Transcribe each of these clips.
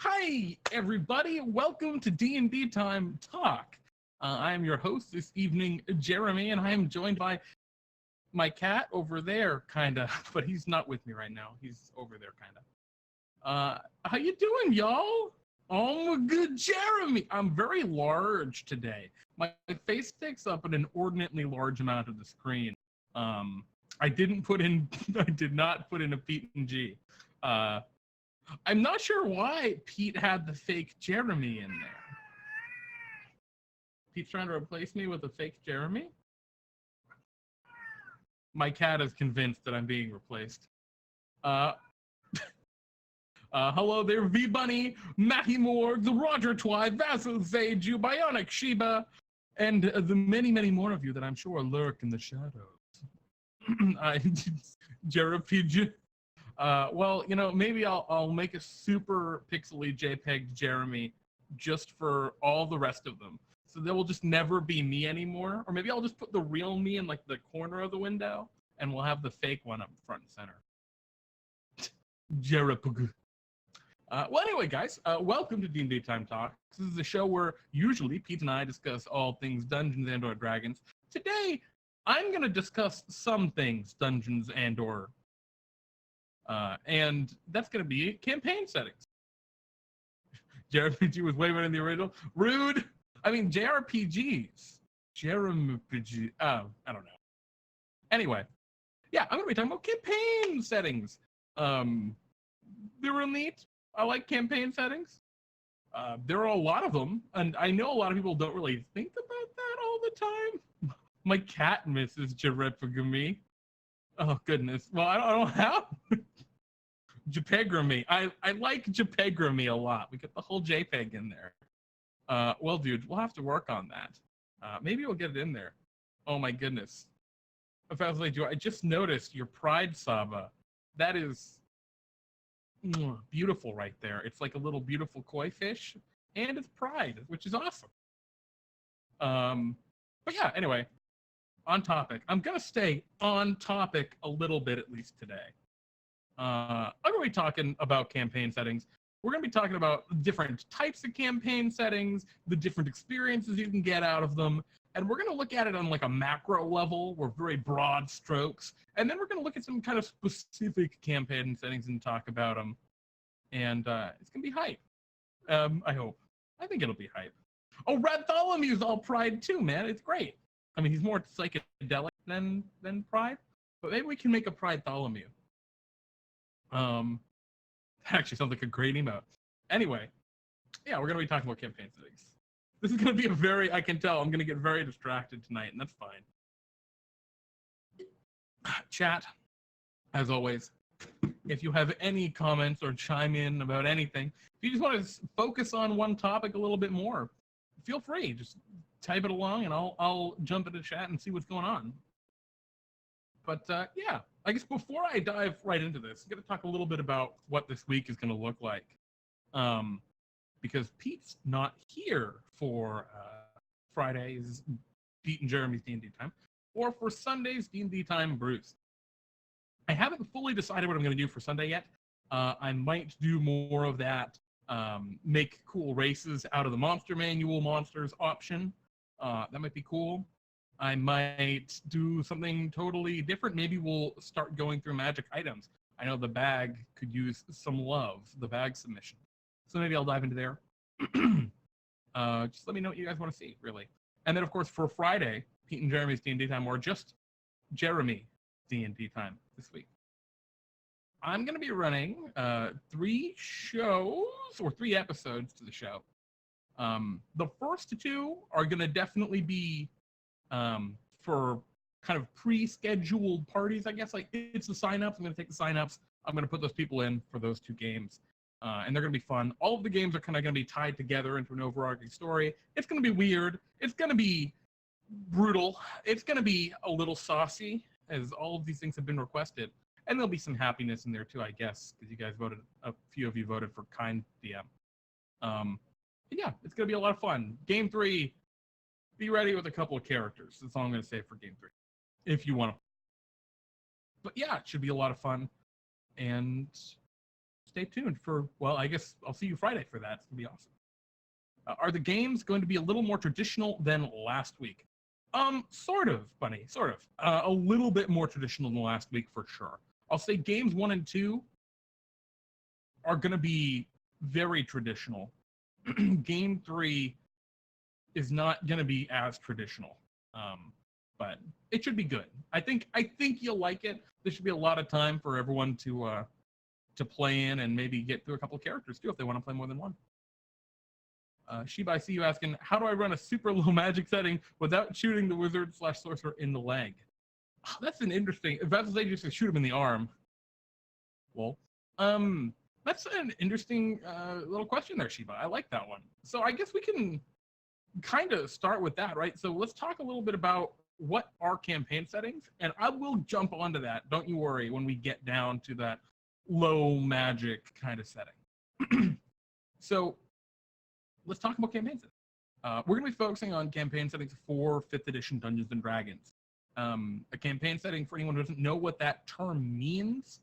Hi, everybody. Welcome to DnDTime Talk. I am your host this evening, Jeremy, and I am joined by my cat over there, kind of, but he's not with me right now. He's over there, kind of. How you doing, y'all? Oh, my good Jeremy. I'm very large today. My face takes up an inordinately large amount of the screen. I didn't put in, I did not put in a Pete and G. I'm not sure why Pete had the fake Jeremy in there. Pete's trying to replace me with a fake Jeremy? My cat is convinced that I'm being replaced. Hello there, V-Bunny, Matty Morgs, Roger Twy, Vassal Seiju, Bionic Sheba, and the many, many more of you that I'm sure lurk in the shadows. Jeremy. Well, maybe I'll make a super pixely JPEG Jeremy just for all the rest of them. So there will just never be me anymore. Or maybe I'll just put the real me in like the corner of the window and we'll have the fake one up front and center. Jeremy. Well, anyway, guys, welcome to DnDTime Talks. This is a show where usually Pete and I discuss all things Dungeons and or Dragons. Today, I'm going to discuss some things Dungeons and or and that's going to be campaign settings. JRPG was way better than the original. Rude. I mean, JRPGs. JRPG. I don't know. Anyway, yeah, I'm going to be talking about campaign settings. They're real neat. I like campaign settings. There are a lot of them, and I know a lot of people don't really think about that all the time. My cat misses JRPG. Oh, goodness. Well, I don't have JPEGramy. I like JPEGramy a lot. We get the whole JPEG in there. Well, dude, we'll have to work on that. Maybe we'll get it in there. Oh, my goodness. I just noticed your Pride Saba. That is beautiful right there. It's like a little beautiful koi fish, and it's Pride, which is awesome. But yeah, anyway, on topic. I'm going to stay on topic a little bit at least today. I'm going to be talking about campaign settings. We're going to be talking about different types of campaign settings, the different experiences you can get out of them, and we're going to look at it on like a macro level, or very broad strokes, and then we're going to look at some kind of specific campaign settings and talk about them, and it's going to be hype. I hope. I think it'll be hype. Oh, Bartholomew's all Pride too, man. It's great. I mean, he's more psychedelic than Pride, but maybe we can make a Pride Bartholomew. Actually sounds like a great emote. Anyway, yeah, we're gonna be talking about campaign settings. This is gonna be I can tell I'm gonna get very distracted tonight, and that's fine. Chat, as always, if you have any comments or chime in about anything, if you just want to focus on one topic a little bit more, feel free. Just type it along, and I'll jump into chat and see what's going on. But yeah, I guess before I dive right into this, I'm going to talk a little bit about what this week is going to look like. Because Pete's not here for Friday's Pete and Jeremy's D&D time, or for Sunday's D&D time Bruce. I haven't fully decided what I'm going to do for Sunday yet. I might do more of that make cool races out of the Monster Manual monsters option. That might be cool. I might do something totally different. Maybe we'll start going through magic items. I know the bag could use some love, the bag submission. So maybe I'll dive into there. Just let me know what you guys want to see, really. And then, of course, for Friday, Pete and Jeremy's D&D time, or just Jeremy D&D time this week, I'm going to be running 3 shows, or 3 episodes to the show. The first 2 are going to definitely be for kind of pre-scheduled parties, I guess. Like, it's the signups. I'm going to take the signups. I'm going to put those people in for those 2 games. And they're going to be fun. All of the games are kind of going to be tied together into an overarching story. It's going to be weird. It's going to be brutal. It's going to be a little saucy, as all of these things have been requested. And there'll be some happiness in there too, I guess, because you guys voted, a few of you voted for Kind DM. Yeah, it's going to be a lot of fun. Game 3, be ready with a couple of characters. That's all I'm going to say for Game 3, if you want to. But yeah, it should be a lot of fun. And stay tuned for, well, I guess I'll see you Friday for that. It's going to be awesome. Are the games going to be a little more traditional than last week? Sort of, Bunny, sort of. A little bit more traditional than last week for sure. I'll say games 1 and 2 are going to be very traditional. Game 3 is not going to be as traditional, but it should be good. I think you'll like it. There should be a lot of time for everyone to play in and maybe get through a couple of characters too if they want to play more than one. Shiba, I see you asking, how do I run a super low magic setting without shooting the wizard/sorcerer in the leg? Oh, that's an interesting. If that's they just shoot him in the arm. Well, that's an interesting little question there, Shiba. I like that one. So I guess we can kind of start with that, right? So let's talk a little bit about what are campaign settings, and I will jump onto that. Don't you worry when we get down to that low magic kind of setting. So let's talk about campaign settings. We're going to be focusing on campaign settings for 5th edition Dungeons and Dragons. A campaign setting, for anyone who doesn't know what that term means,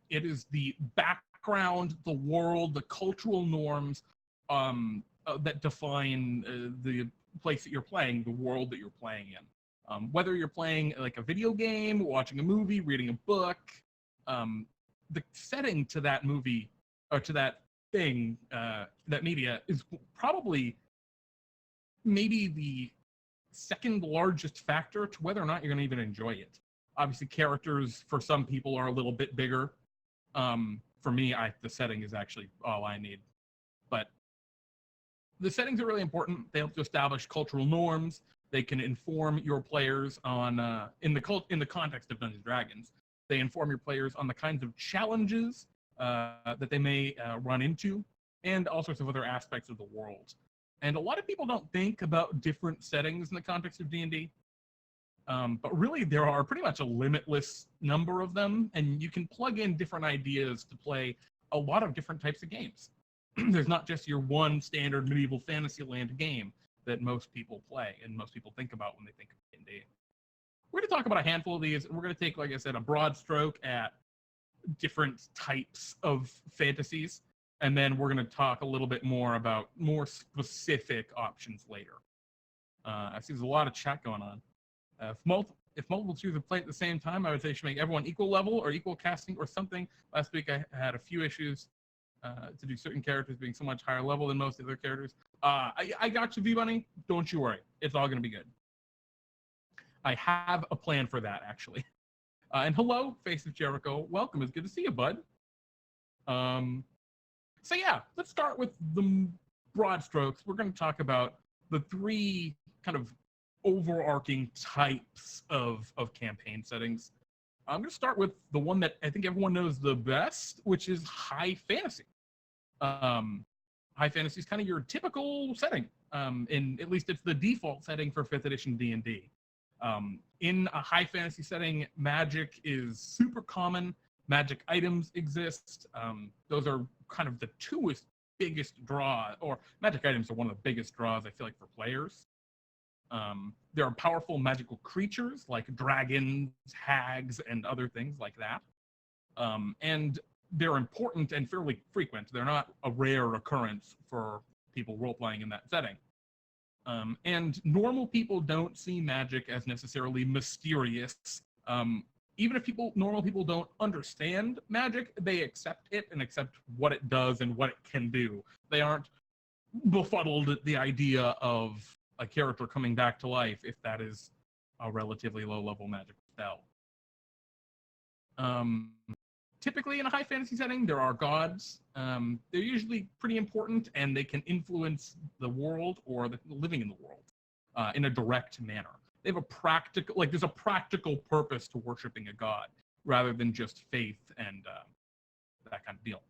it is the background, the world, the cultural norms that define the place that you're playing, the world that you're playing in. Whether you're playing like a video game, watching a movie, reading a book, the setting to that movie or to that thing, that media is probably maybe the second largest factor to whether or not you're going to even enjoy it. Obviously, characters for some people are a little bit bigger. For me, the setting is actually all I need. But the settings are really important. They help to establish cultural norms. They can inform your players on in the context of Dungeons and Dragons. They inform your players on the kinds of challenges that they may run into, and all sorts of other aspects of the world. And a lot of people don't think about different settings in the context of D&D, but really there are pretty much a limitless number of them, and you can plug in different ideas to play a lot of different types of games. There's not just your one standard medieval Fantasyland game that most people play and most people think about when they think of D&D. We're going to talk about a handful of these, and we're going to take, like I said, a broad stroke at different types of fantasies, and then we're going to talk a little bit more about more specific options later. I see there's a lot of chat going on. If multiple choosers play at the same time, I would say you should make everyone equal level or equal casting or something. Last week I had a few issues to do certain characters being so much higher level than most other characters. I got you, V-Bunny. Don't you worry. It's all going to be good. I have a plan for that, actually. And hello, Face of Jericho. Welcome. It's good to see you, bud. So yeah, let's start with the broad strokes. We're going to talk about the 3 kind of overarching types of campaign settings. I'm going to start with the one that I think everyone knows the best, which is high fantasy. High fantasy is kind of your typical setting. At least it's the default setting for 5th edition D&D. In a high fantasy setting, magic is super common. Magic items exist. Those are kind of the 2 biggest draw, or magic items are one of the biggest draws, I feel like, for players. There are powerful magical creatures like dragons, hags, and other things like that. And they're important and fairly frequent. They're not a rare occurrence for people role-playing in that setting. And normal people don't see magic as necessarily mysterious. Even if normal people don't understand magic, they accept it and accept what it does and what it can do. They aren't befuddled at the idea of a character coming back to life if that is a relatively low-level magic spell. Typically, in a high fantasy setting, there are gods. They're usually pretty important, and they can influence the world or the living in the world in a direct manner. They have there's a practical purpose to worshiping a god rather than just faith and that kind of deal.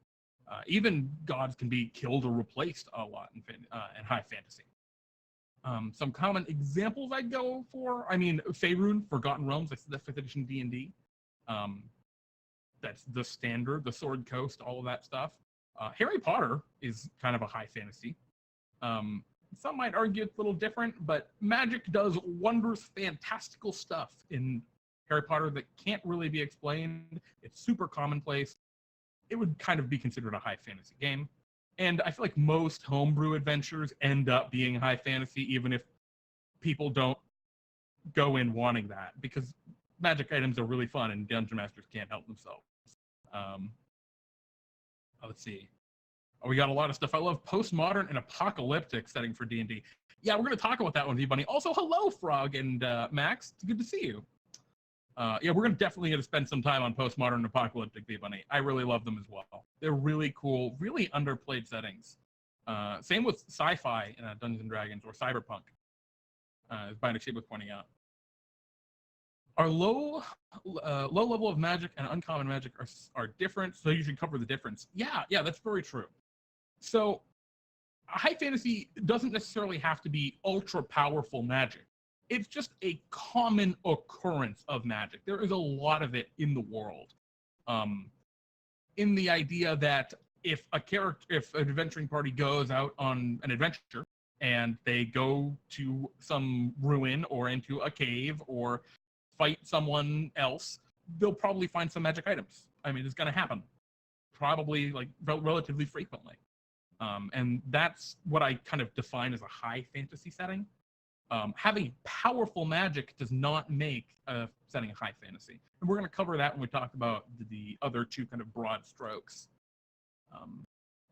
Even gods can be killed or replaced a lot in high fantasy. Some common examples I go for, Faerun, Forgotten Realms, that's the 5th edition D&D. That's the standard, the Sword Coast, all of that stuff. Harry Potter is kind of a high fantasy. Some might argue it's a little different, but magic does wondrous, fantastical stuff in Harry Potter that can't really be explained. It's super commonplace. it would kind of be considered a high fantasy game. And I feel like most homebrew adventures end up being high fantasy, even if people don't go in wanting that, because magic items are really fun and dungeon masters can't help themselves. Let's see. Oh, we got a lot of stuff. I love postmodern and apocalyptic setting for D&D. Yeah, we're going to talk about that one, V-Bunny. Also, hello, Frog and Max. It's good to see you. Yeah, we're definitely going to spend some time on postmodern and apocalyptic, V-Bunny. I really love them as well. They're really cool, really underplayed settings. Same with sci-fi in Dungeons & Dragons or cyberpunk, as Bionic Shape was pointing out. Our low level of magic and uncommon magic are different, so you should cover the difference. Yeah, that's very true. So high fantasy doesn't necessarily have to be ultra powerful magic. It's just a common occurrence of magic. There is a lot of it in the world. In the idea that if an adventuring party goes out on an adventure and they go to some ruin or into a cave or fight someone else, they'll probably find some magic items. I mean, it's going to happen, probably like relatively frequently. And that's what I kind of define as a high fantasy setting. Having powerful magic does not make a setting high fantasy. And we're going to cover that when we talk about the other two kind of broad strokes.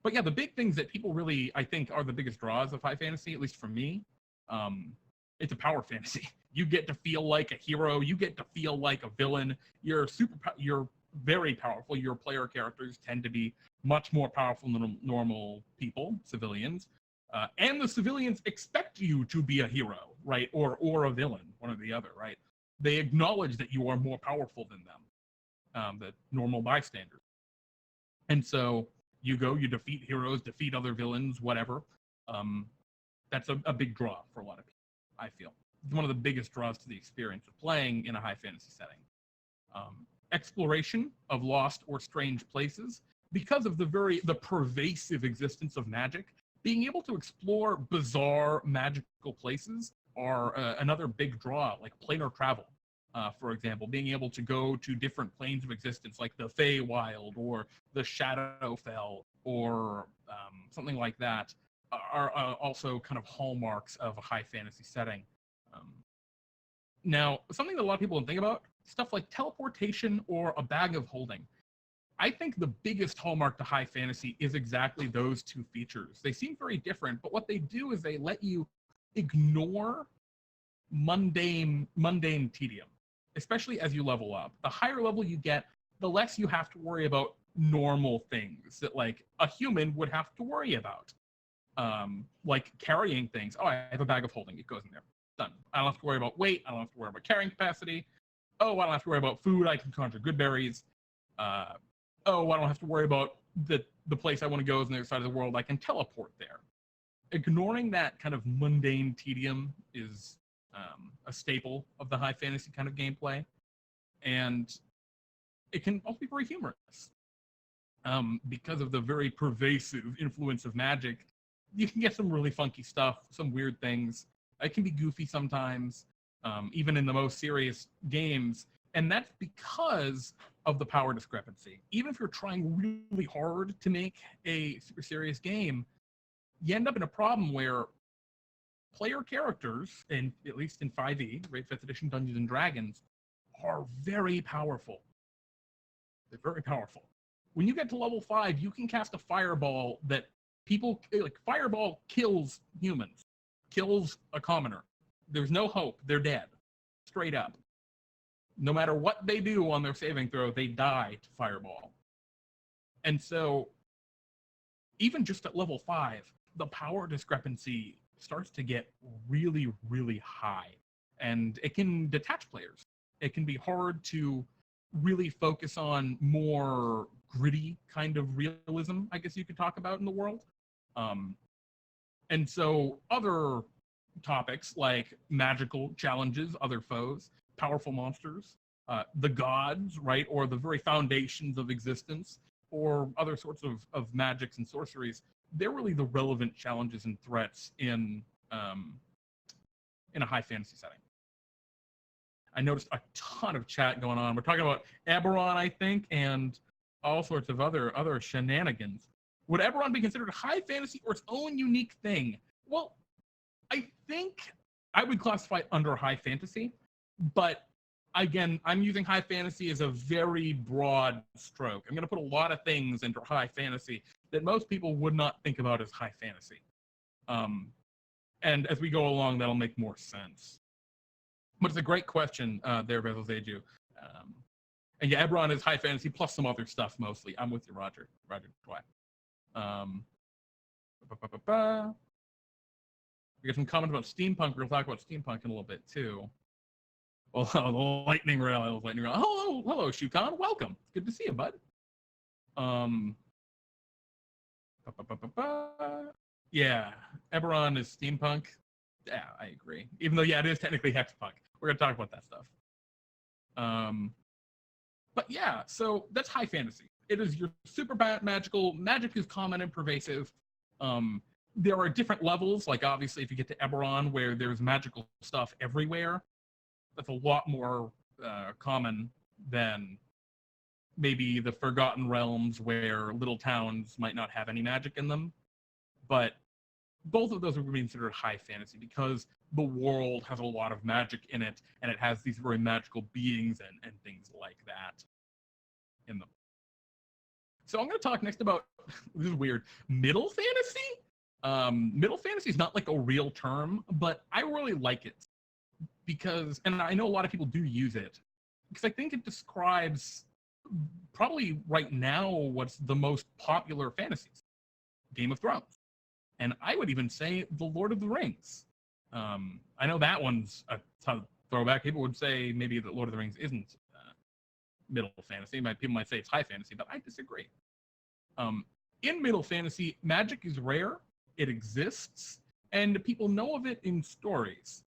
But yeah, the big things that people really, I think, are the biggest draws of high fantasy, at least for me, it's a power fantasy. You get to feel like a hero. You get to feel like a villain. You're very powerful. Your player characters tend to be much more powerful than normal people, civilians. And the civilians expect you to be a hero, right? Or a villain, one or the other, right? They acknowledge that you are more powerful than them, the normal bystanders. And so you defeat heroes, defeat other villains, whatever. That's a big draw for a lot of people, I feel. It's one of the biggest draws to the experience of playing in a high fantasy setting. Exploration of lost or strange places. Because of the pervasive existence of magic, being able to explore bizarre magical places are another big draw, like planar travel, for example. Being able to go to different planes of existence, like the Feywild or the Shadowfell or something like that, are also kind of hallmarks of a high fantasy setting. Now, something that a lot of people don't think about, stuff like teleportation or a bag of holding. I think the biggest hallmark to high fantasy is exactly those two features. They seem very different, but what they do is they let you ignore mundane tedium, especially as you level up. The higher level you get, the less you have to worry about normal things that like a human would have to worry about. Like carrying things. Oh, I have a bag of holding. It goes in there. Done. I don't have to worry about weight. I don't have to worry about carrying capacity. Oh, I don't have to worry about food. I can conjure good berries. Oh, I don't have to worry about the place I want to go is on the other side of the world. I can teleport there. Ignoring that kind of mundane tedium is a staple of the high fantasy kind of gameplay. And it can also be very humorous. Because of the very pervasive influence of magic, you can get some really funky stuff, some weird things. It can be goofy sometimes, even in the most serious games. And that's because of the power discrepancy. Even if you're trying really hard to make a super serious game, you end up in a problem where player characters, and at least in 5e, right, 5th edition Dungeons and Dragons, are very powerful. They're very powerful. When you get to level 5, you can cast a fireball that fireball kills humans, kills a commoner. There's no hope. They're dead. Straight up. No matter what they do on their saving throw, they die to fireball. And so, even just at level 5, the power discrepancy starts to get really, really high. And it can detach players. It can be hard to really focus on more gritty kind of realism, I guess you could talk about in the world. And so other topics like magical challenges, other foes, powerful monsters, the gods, right, or the very foundations of existence, or other sorts of magics and sorceries, they're really the relevant challenges and threats in a high fantasy setting. I noticed a ton of chat going on. We're talking about Eberron, I think, and all sorts of other shenanigans. Would Eberron be considered high fantasy or its own unique thing? Well, I think I would classify it under high fantasy, but again, I'm using high fantasy as a very broad stroke. I'm going to put a lot of things into high fantasy that most people would not think about as high fantasy. And as we go along, that'll make more sense. But it's a great question there, Bezel Zeju. And yeah, Eberron is high fantasy plus some other stuff mostly. I'm with you, Roger. Roger Dwight. We got some comments about steampunk. We'll talk about steampunk in a little bit too. Well, the lightning rail. Hello, Shukan. Welcome. It's good to see you, bud. Yeah, Eberron is steampunk. Yeah, I agree. Even though, yeah, it is technically hexpunk. We're gonna talk about that stuff. But yeah, so that's high fantasy. It is your super magical. Magic is common and pervasive. There are different levels. Like obviously, if you get to Eberron, where there's magical stuff everywhere, that's a lot more common than maybe the Forgotten Realms, where little towns might not have any magic in them. But both of those would be considered high fantasy because the world has a lot of magic in it, and it has these very magical beings and things like that in them. So I'm going to talk next about, this is weird, middle fantasy? Middle fantasy is not like a real term, but I really like it because, and I know a lot of people do use it, because I think it describes probably right now what's the most popular fantasies. Game of Thrones. And I would even say The Lord of the Rings. I know that one's a ton of throwback. People would say maybe that Lord of the Rings isn't middle fantasy. People might say it's high fantasy, but I disagree. In middle fantasy, magic is rare, it exists, and people know of it in stories.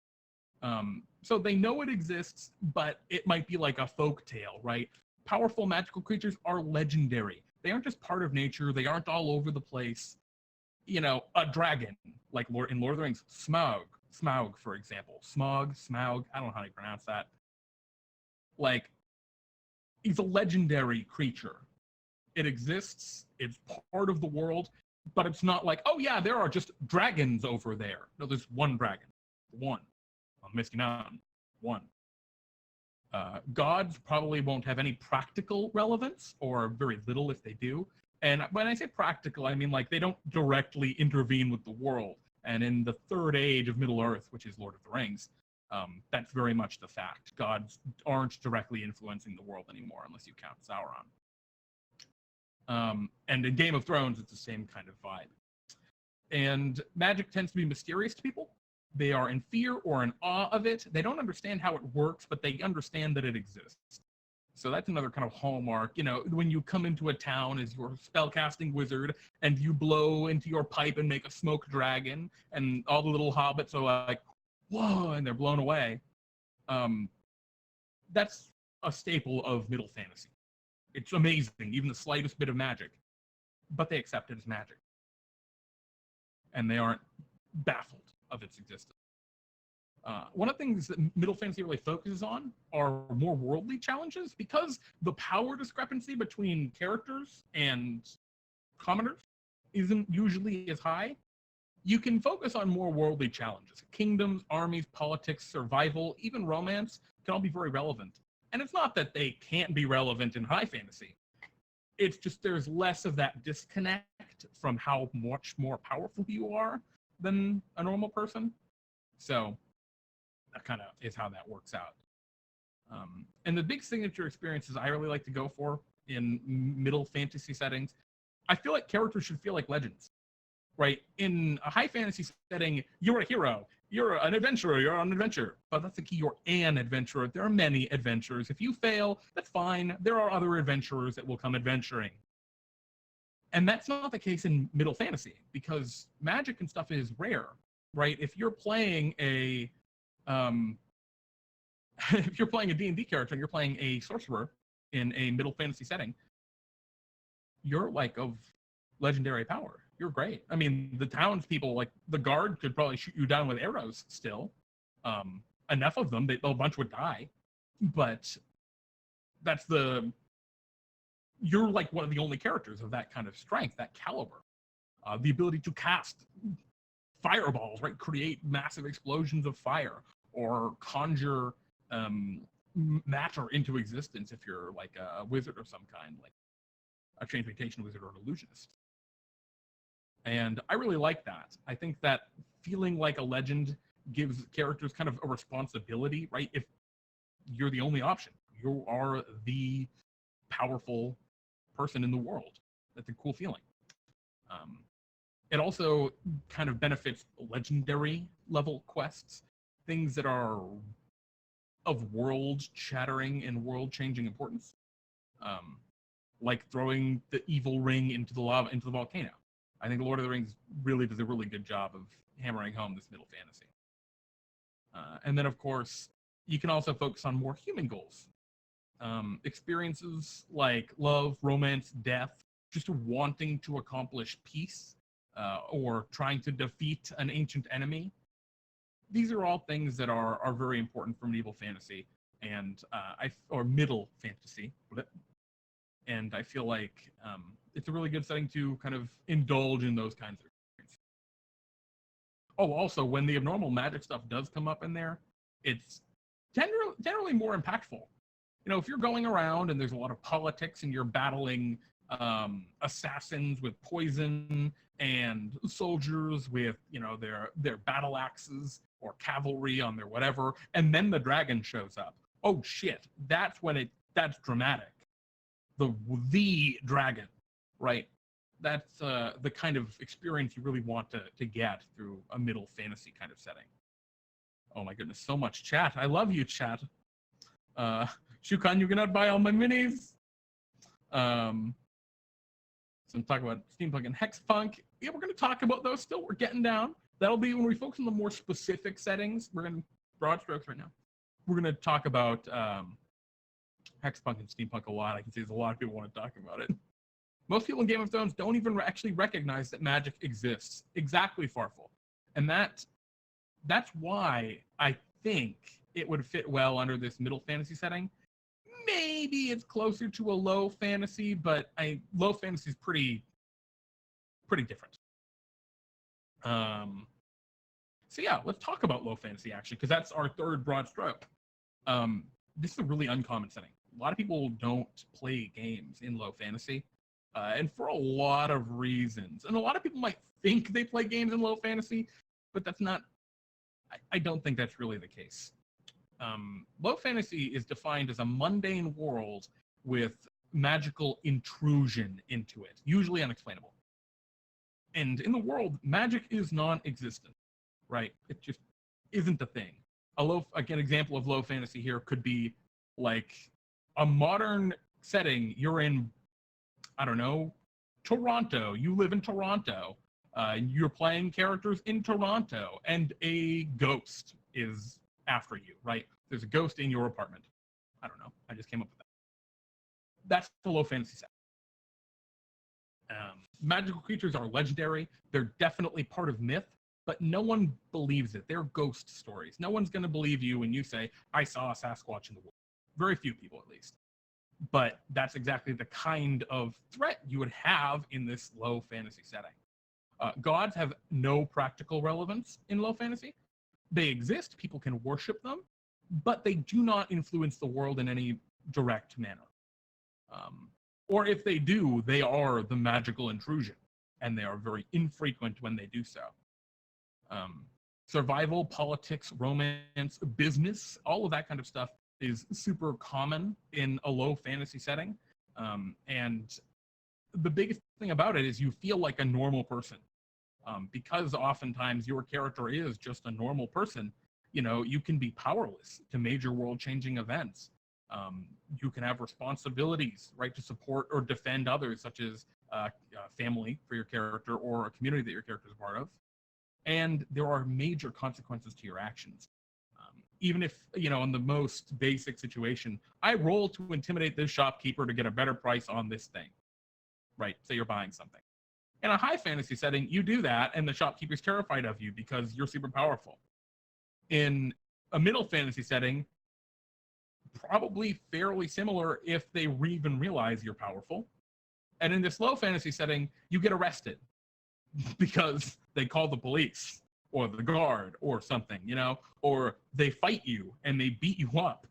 So they know it exists, but it might be like a folk tale, right? Powerful magical creatures are legendary. They aren't just part of nature, they aren't all over the place. You know, a dragon, like in Lord of the Rings, Smaug, for example. Smaug, I don't know how to pronounce that. Like, he's a legendary creature. It exists, it's part of the world, but it's not like, oh yeah, there are just dragons over there. No, there's one dragon. One. On Misty Mountain. One. Gods probably won't have any practical relevance, or very little if they do. And when I say practical, I mean like they don't directly intervene with the world. And in the third age of Middle Earth, which is Lord of the Rings, that's very much the fact. Gods aren't directly influencing the world anymore, unless you count Sauron. And in Game of Thrones, it's the same kind of vibe. And magic tends to be mysterious to people. They are in fear or in awe of it. They don't understand how it works, but they understand that it exists. So that's another kind of hallmark. You know, when you come into a town as your spellcasting wizard and you blow into your pipe and make a smoke dragon, and all the little hobbits are like, whoa, and they're blown away. That's a staple of middle fantasy. It's amazing, even the slightest bit of magic, but they accept it as magic. And they aren't baffled of its existence. One of the things that middle fantasy really focuses on are more worldly challenges, because the power discrepancy between characters and commoners isn't usually as high. You can focus on more worldly challenges. Kingdoms, armies, politics, survival, even romance can all be very relevant. And it's not that they can't be relevant in high fantasy. It's just there's less of that disconnect from how much more powerful you are than a normal person. So that kind of is how that works out. And the big signature experiences I really like to go for in middle fantasy settings, I feel like characters should feel like legends, right? In a high fantasy setting, you're a hero, you're an adventurer, you're on an adventure. But that's the key, you're an adventurer. There are many adventurers. If you fail, that's fine. There are other adventurers that will come adventuring. And that's not the case in middle fantasy, because magic and stuff is rare, right? If you're playing a if you're playing a D&D character and you're playing a sorcerer in a middle fantasy setting, you're like of legendary power. You're great. I mean, the townspeople, like the guard, could probably shoot you down with arrows still. Enough of them, a bunch would die. But that's the you're like one of the only characters of that kind of strength, that caliber. The ability to cast fireballs, right? Create massive explosions of fire, or conjure matter into existence if you're like a wizard of some kind, like a transmutation wizard or an illusionist. And I really like that. I think that feeling like a legend gives characters kind of a responsibility, right? If you're the only option, you are the powerful person in the world. That's a cool feeling. It also kind of benefits legendary level quests, things that are of world-shattering and world-changing importance, like throwing the evil ring into the lava, into the volcano. I think Lord of the Rings really does a really good job of hammering home this middle fantasy. And then, of course, you can also focus on more human goals. Experiences like love, romance, death, just wanting to accomplish peace, or trying to defeat an ancient enemy. These are all things that are very important for medieval fantasy and or middle fantasy. And I feel like it's a really good setting to kind of indulge in those kinds of experiences. Oh, also, when the abnormal magic stuff does come up in there, it's generally more impactful. You know, if you're going around and there's a lot of politics and you're battling assassins with poison and soldiers with, you know, their battle axes or cavalry on their whatever, and then the dragon shows up. Oh shit, that's that's dramatic. The dragon, right? That's the kind of experience you really want to get through a middle fantasy kind of setting. Oh my goodness, so much chat. I love you, chat. Shukan, you cannot buy all my minis. So I'm talking about steampunk and hexpunk. Yeah, we're going to talk about those still. We're getting down. That'll be when we focus on the more specific settings. We're going to broad strokes right now. We're going to talk about hexpunk and steampunk a lot. I can see there's a lot of people want to talk about it. Most people in Game of Thrones don't even actually recognize that magic exists. Exactly, Farful. And that's why I think it would fit well under this middle fantasy setting. Maybe it's closer to a low fantasy, but low fantasy is pretty different. So yeah, let's talk about low fantasy actually, because that's our third broad stroke. This is a really uncommon setting. A lot of people don't play games in low fantasy, and for a lot of reasons. And a lot of people might think they play games in low fantasy, but that's not. I don't think that's really the case. Low fantasy is defined as a mundane world with magical intrusion into it, usually unexplainable. And in the world, magic is non-existent, right? It just isn't a thing. An example of low fantasy here could be like a modern setting. You're in, I don't know, Toronto. You live in Toronto. You're playing characters in Toronto, and a ghost is after you, right? There's a ghost in your apartment. I don't know. I just came up with that. That's the low fantasy set. Magical creatures are legendary. They're definitely part of myth, but no one believes it. They're ghost stories. No one's going to believe you when you say, I saw a Sasquatch in the woods. Very few people, at least. But that's exactly the kind of threat you would have in this low fantasy setting. Gods have no practical relevance in low fantasy. They exist, people can worship them, but they do not influence the world in any direct manner. Or if they do, they are the magical intrusion, and they are very infrequent when they do so. Survival, politics, romance, business, all of that kind of stuff is super common in a low fantasy setting. And the biggest thing about it is you feel like a normal person. Because oftentimes your character is just a normal person, you know, you can be powerless to major world-changing events. You can have responsibilities, right, to support or defend others, such as family for your character or a community that your character is a part of. And there are major consequences to your actions. Even if, you know, in the most basic situation, I roll to intimidate this shopkeeper to get a better price on this thing, right? Say you're buying something. In a high fantasy setting, you do that, and the shopkeeper's terrified of you because you're super powerful. In a middle fantasy setting, probably fairly similar if they even realize you're powerful. And in this low fantasy setting, you get arrested because they call the police or the guard or something, or they fight you and they beat you up.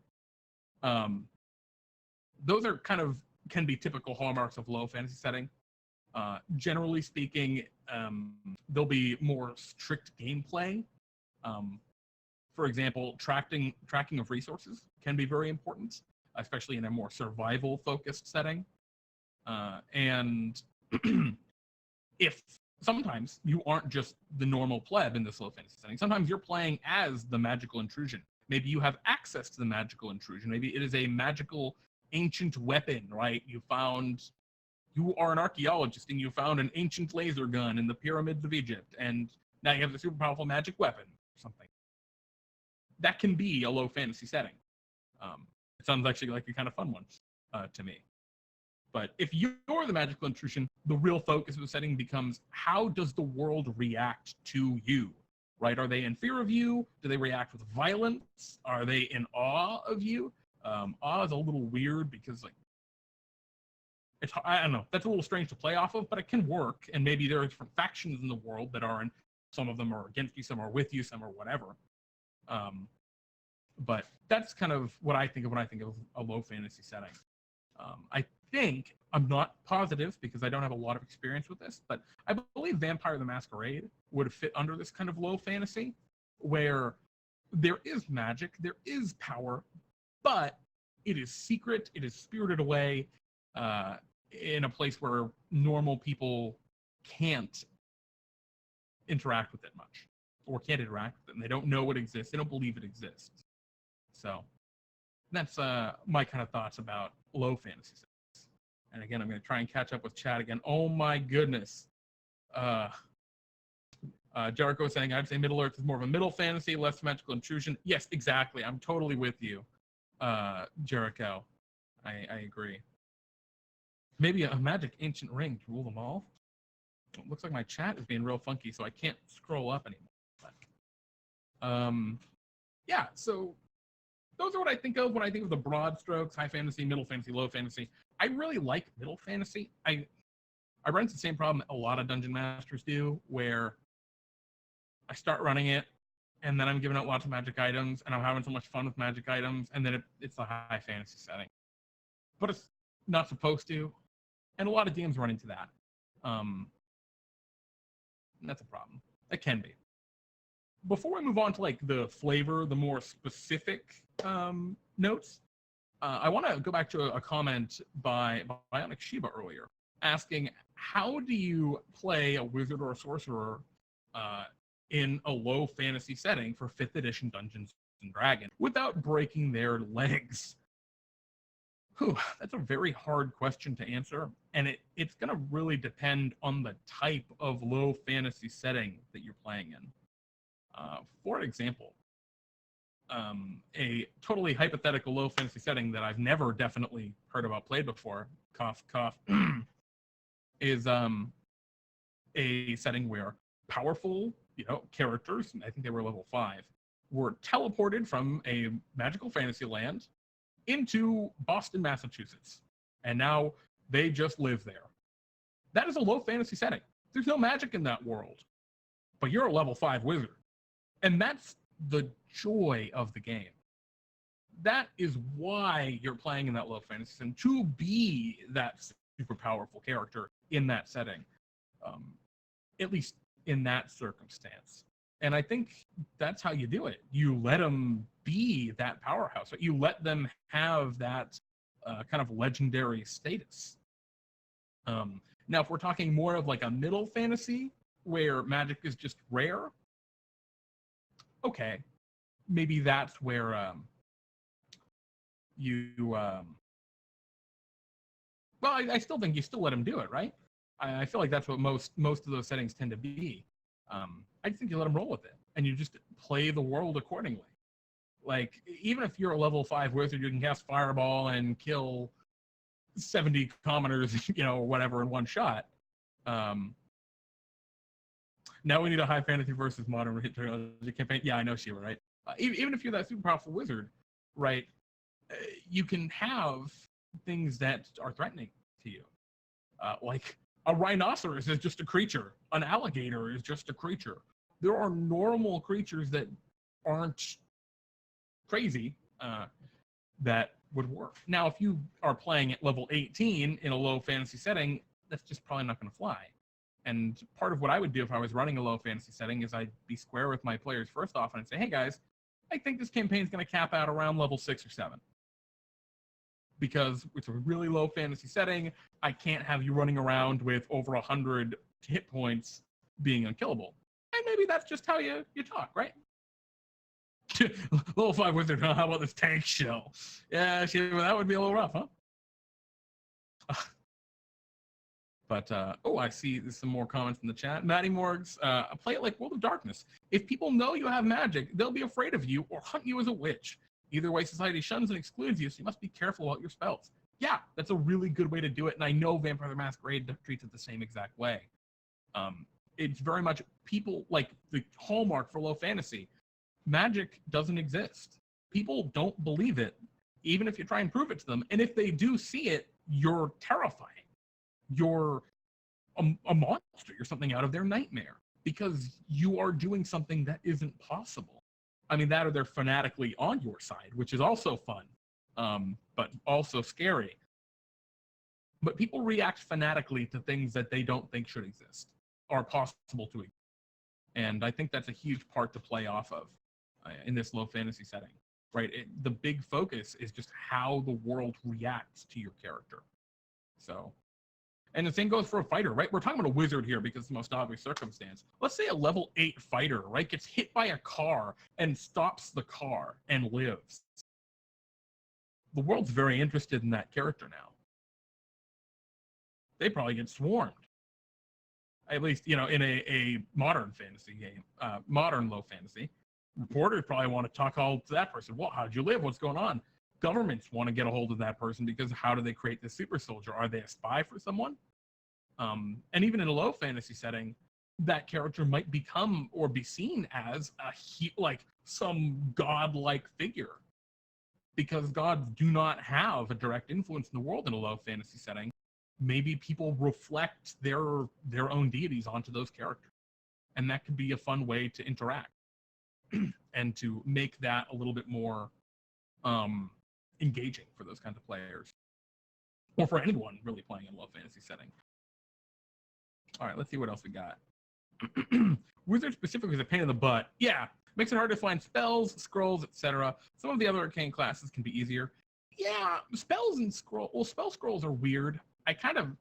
Those are can be typical hallmarks of low fantasy setting. Generally speaking, there'll be more strict gameplay. For example, tracking of resources can be very important, especially in a more survival-focused setting. And if sometimes you aren't just the normal pleb in this low fantasy setting, sometimes you're playing as the magical intrusion. Maybe you have access to the magical intrusion. Maybe it is a magical ancient weapon, right? You are an archaeologist and you found an ancient laser gun in the pyramids of Egypt, and now you have a super powerful magic weapon or something. That can be a low fantasy setting. It sounds actually like a kind of fun one to me. But if you're the magical intrusion, the real focus of the setting becomes how does the world react to you, right? Are they in fear of you? Do they react with violence? Are they in awe of you? Awe is a little weird because I don't know, that's a little strange to play off of, but it can work. And maybe there are different factions in the world that are some of them are against you, some are with you, some are whatever. But that's kind of what I think of when I think of a low fantasy setting. I'm not positive because I don't have a lot of experience with this, but I believe Vampire the Masquerade would fit under this kind of low fantasy where there is magic, there is power, but it is secret, it is spirited away in a place where normal people can't interact with it much, or can't interact with it, and they don't know it exists, they don't believe it exists. So that's my kind of thoughts about low fantasy settings. And again, I'm going to try and catch up with chat again. Oh my goodness. Jericho saying, I'd say Middle Earth is more of a middle fantasy, less magical intrusion. Yes, exactly. I'm totally with you, Jericho. I agree. Maybe a magic ancient ring to rule them all. It looks like my chat is being real funky, so I can't scroll up anymore. But, yeah, so those are what I think of when I think of the broad strokes: high fantasy, middle fantasy, low fantasy. I really like middle fantasy. I run into the same problem a lot of dungeon masters do, where I start running it, and then I'm giving out lots of magic items, and I'm having so much fun with magic items, and then it's a high fantasy setting. But it's not supposed to, and a lot of DMs run into that. And that's a problem. It can be. Before we move on to the flavor, the more specific notes, I want to go back to a comment by Bionic Shiba earlier, asking how do you play a wizard or a sorcerer in a low fantasy setting for 5th edition Dungeons and Dragons without breaking their legs? Whew, that's a very hard question to answer, and it's going to really depend on the type of low fantasy setting that you're playing in. For example, a totally hypothetical low fantasy setting that I've never definitely heard about played before, cough, cough, is a setting where powerful, characters, I think they were level 5, were teleported from a magical fantasy land into Boston, Massachusetts, and now they just live there. That is a low fantasy setting. There's no magic in that world, but you're a level 5 wizard. And that's the joy of the game. That is why you're playing in that low fantasy, and to be that super powerful character in that setting, at least in that circumstance. And I think that's how you do it. You let them be that powerhouse. Right? You let them have that kind of legendary status. Now, if we're talking more of a middle fantasy where magic is just rare, okay, maybe that's where I still think you still let them do it, right? I feel like that's what most of those settings tend to be. I just think you let them roll with it, and you just play the world accordingly. Even if you're a level 5 wizard, you can cast Fireball and kill 70 commoners, or whatever in one shot. Now we need a high fantasy versus modern technology campaign. Yeah, I know, Sheila, right? Even if you're that super powerful wizard, right? you can have things that are threatening to you. Like a rhinoceros is just a creature. An alligator is just a creature. There are normal creatures that aren't crazy that would work. Now, if you are playing at level 18 in a low fantasy setting, that's just probably not going to fly. And part of what I would do if I was running a low fantasy setting is I'd be square with my players first off and I'd say, hey guys, I think this campaign is going to cap out around level 6 or 7. Because it's a really low fantasy setting, I can't have you running around with over 100 hit points being unkillable. And maybe that's just how you talk, right? Level 5 wizard, huh? How about this tank shell? Yeah, that would be a little rough, huh? But, I see there's some more comments in the chat. Matty Morgs, play it like World of Darkness. If people know you have magic, they'll be afraid of you or hunt you as a witch. Either way, society shuns and excludes you, so you must be careful about your spells. Yeah, that's a really good way to do it, and I know Vampire the Masquerade treats it the same exact way. It's very much people, like the hallmark for low fantasy. Magic doesn't exist. People don't believe it, even if you try and prove it to them. And if they do see it, you're terrifying. You're a monster. You're something out of their nightmare because you are doing something that isn't possible. I mean, that or they're fanatically on your side, which is also fun, but also scary. But people react fanatically to things that they don't think should exist, are possible to exist. And I think that's a huge part to play off of in this low fantasy setting, right? The big focus is just how the world reacts to your character. So, and the same goes for a fighter, right? We're talking about a wizard here because it's the most obvious circumstance. Let's say a level 8 fighter, right, gets hit by a car and stops the car and lives. The world's very interested in that character now. They probably get swarmed. At least, in a modern fantasy game, modern low fantasy. Reporters probably want to talk all to that person. Well, how'd you live? What's going on? Governments want to get a hold of that person because how do they create this super soldier? Are they a spy for someone? And even in a low fantasy setting, that character might become or be seen as like some godlike figure, because gods do not have a direct influence in the world in a low fantasy setting. Maybe people reflect their own deities onto those characters, and that could be a fun way to interact and to make that a little bit more engaging for those kinds of players, or for anyone really playing in a low fantasy setting. All right, let's see what else we got. Wizard specifically is a pain in the butt. Yeah, makes it hard to find spells, scrolls, etc. Some of the other arcane classes can be easier. Yeah, spells and spell scrolls are weird. I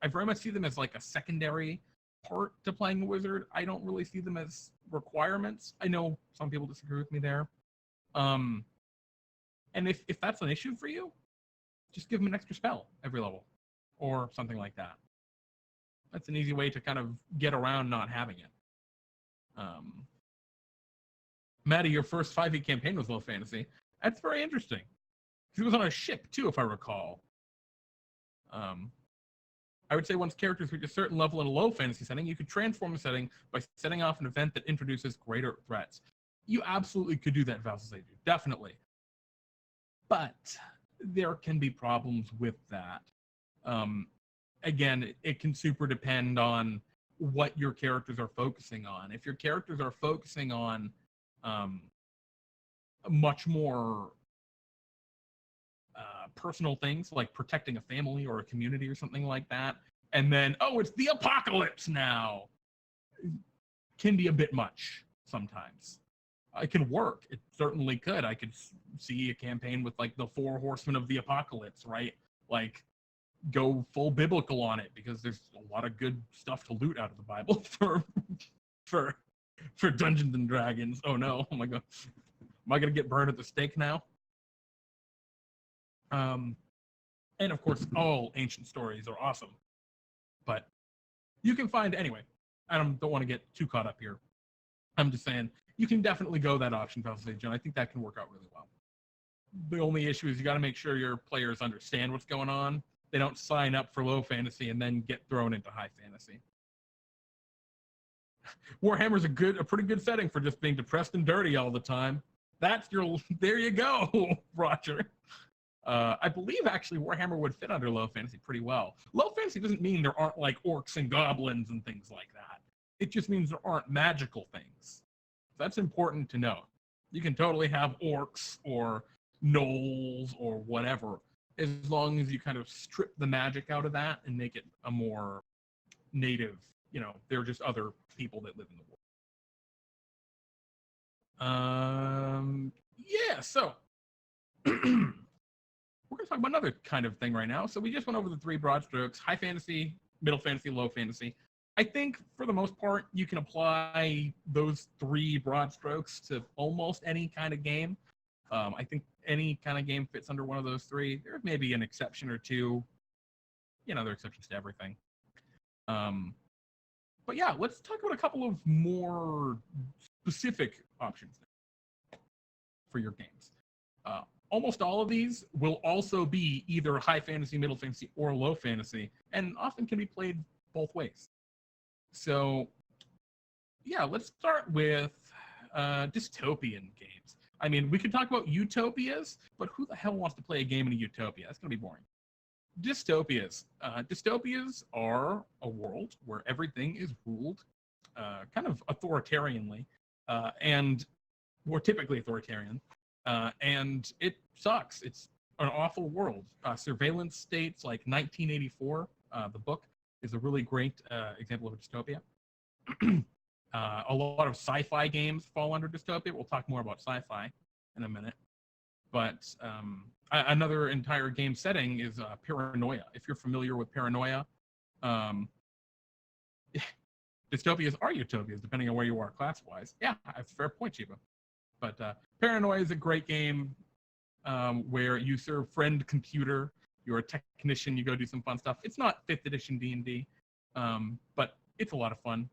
very much see them as like a secondary part to playing a wizard. I don't really see them as requirements. I know some people disagree with me there. And if that's an issue for you, just give them an extra spell every level or something like that. That's an easy way to kind of get around not having it. Maddie, your first 5e campaign was low fantasy. That's very interesting. He was on a ship too, if I recall. I would say once characters reach a certain level in a low fantasy setting, you could transform a setting by setting off an event that introduces greater threats. You absolutely could do that, Valsage, definitely. But there can be problems with that. Again, it can super depend on what your characters are focusing on. If your characters are focusing on much more personal things like protecting a family or a community or something like that, and then, it's the apocalypse now, can be a bit much sometimes. It can work. It certainly could. I could see a campaign with like the 4 horsemen of the apocalypse, right? Like go full biblical on it because there's a lot of good stuff to loot out of the Bible for Dungeons and Dragons. Oh no, oh my god. Am I gonna get burned at the stake now? And of course, all ancient stories are awesome, but you can find anyway. I don't want to get too caught up here. I'm just saying you can definitely go that option, Valsage, and I think that can work out really well. The only issue is you got to make sure your players understand what's going on. They don't sign up for low fantasy and then get thrown into high fantasy. Warhammer's a pretty good setting for just being depressed and dirty all the time. There you go, Roger. I believe actually Warhammer would fit under low fantasy pretty well. Low fantasy doesn't mean there aren't like orcs and goblins and things like that. It just means there aren't magical things. That's important to know. You can totally have orcs or gnolls or whatever, as long as you kind of strip the magic out of that and make it a more native, they're just other people that live in the world. Yeah, so we're going to talk about another kind of thing right now. So we just went over the three broad strokes: high fantasy, middle fantasy, low fantasy. I think for the most part, you can apply those three broad strokes to almost any kind of game. I think any kind of game fits under one of those three. There may be an exception or two. There are exceptions to everything. But yeah, let's talk about a couple of more specific options for your games. Almost all of these will also be either high fantasy, middle fantasy, or low fantasy, and often can be played both ways. So, yeah, let's start with dystopian games. I mean, we could talk about utopias, but who the hell wants to play a game in a utopia? That's going to be boring. Dystopias. Dystopias are a world where everything is ruled kind of authoritarianly, and more typically authoritarian, and it sucks. It's an awful world. Surveillance states like 1984, the book, is a really great example of a dystopia. A lot of sci-fi games fall under dystopia. We'll talk more about sci-fi in a minute. But another entire game setting is paranoia. If you're familiar with paranoia, dystopias are utopias, depending on where you are class-wise. Yeah, fair point, Chiba. But paranoia is a great game where you serve friend computer. You're a technician. You go do some fun stuff. It's not 5th edition D&D, but it's a lot of fun.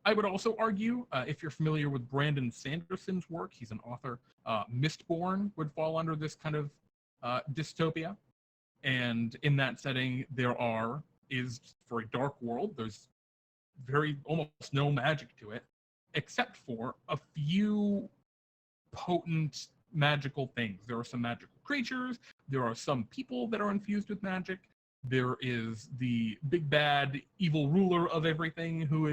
I would also argue, if you're familiar with Brandon Sanderson's work, he's an author, Mistborn would fall under this kind of dystopia. And in that setting, is for a dark world, there's almost no magic to it, except for a few potent magical things. There are some magical creatures. There are some people that are infused with magic. There is the big bad evil ruler of everything who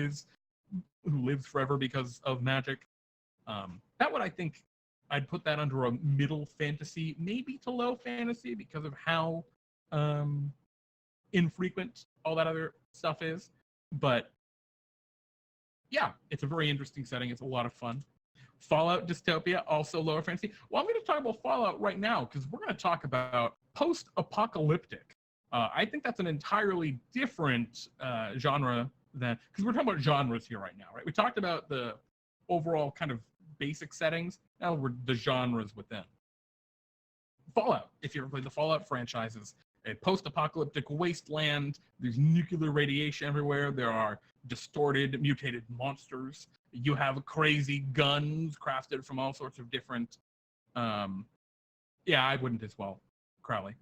lives forever because of magic. That would, I think, I'd put that under a middle fantasy, maybe to low fantasy, because of how infrequent all that other stuff is. But yeah, it's a very interesting setting. It's a lot of fun. Fallout dystopia, also lower fantasy. Well, I'm going to talk about Fallout right now because we're going to talk about post-apocalyptic. I think that's an entirely different genre because we're talking about genres here right now, right? We talked about the overall kind of basic settings. Now we're the genres within. Fallout, if you ever played the Fallout franchises, a post-apocalyptic wasteland. There's nuclear radiation everywhere. There are distorted, mutated monsters. You have crazy guns crafted from all sorts of different... yeah, I wouldn't as well, Crowley.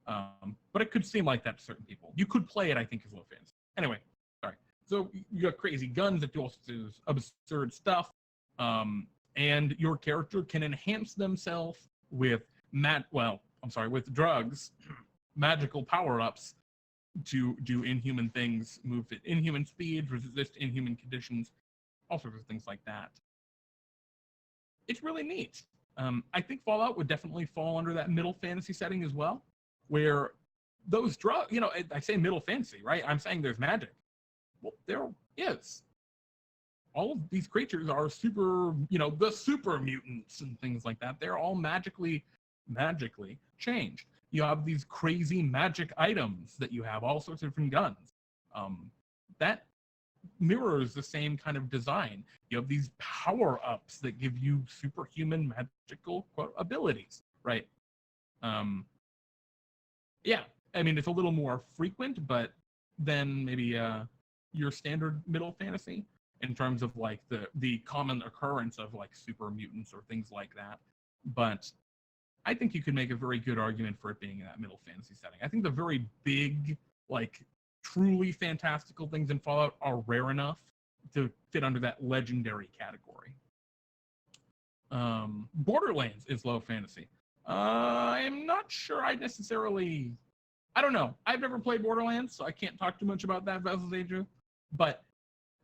But it could seem like that to certain people. You could play it, I think, as low fantasy. Anyway, sorry. So you got crazy guns that do all sorts of absurd stuff. And your character can enhance themselves with with drugs, magical power-ups to do inhuman things, move at inhuman speeds, resist inhuman conditions, all sorts of things like that. It's really neat. I think Fallout would definitely fall under that middle fantasy setting as well, where those drugs, I say middle fantasy, right? I'm saying there's magic. Well, there is. All of these creatures are super, the super mutants and things like that. They're all magically changed. You have these crazy magic items that you have, all sorts of different guns. That mirrors the same kind of design. You have these power-ups that give you superhuman magical abilities, right? Yeah, I mean, it's a little more frequent, but then maybe your standard middle fantasy in terms of like the common occurrence of like super mutants or things like that. But I think you could make a very good argument for it being in that middle fantasy setting. I think the very big, like truly fantastical things in Fallout are rare enough to fit under that legendary category. Borderlands is low fantasy. I'm not sure I necessarily. I don't know. I've never played Borderlands, so I can't talk too much about that, Basil's Age. But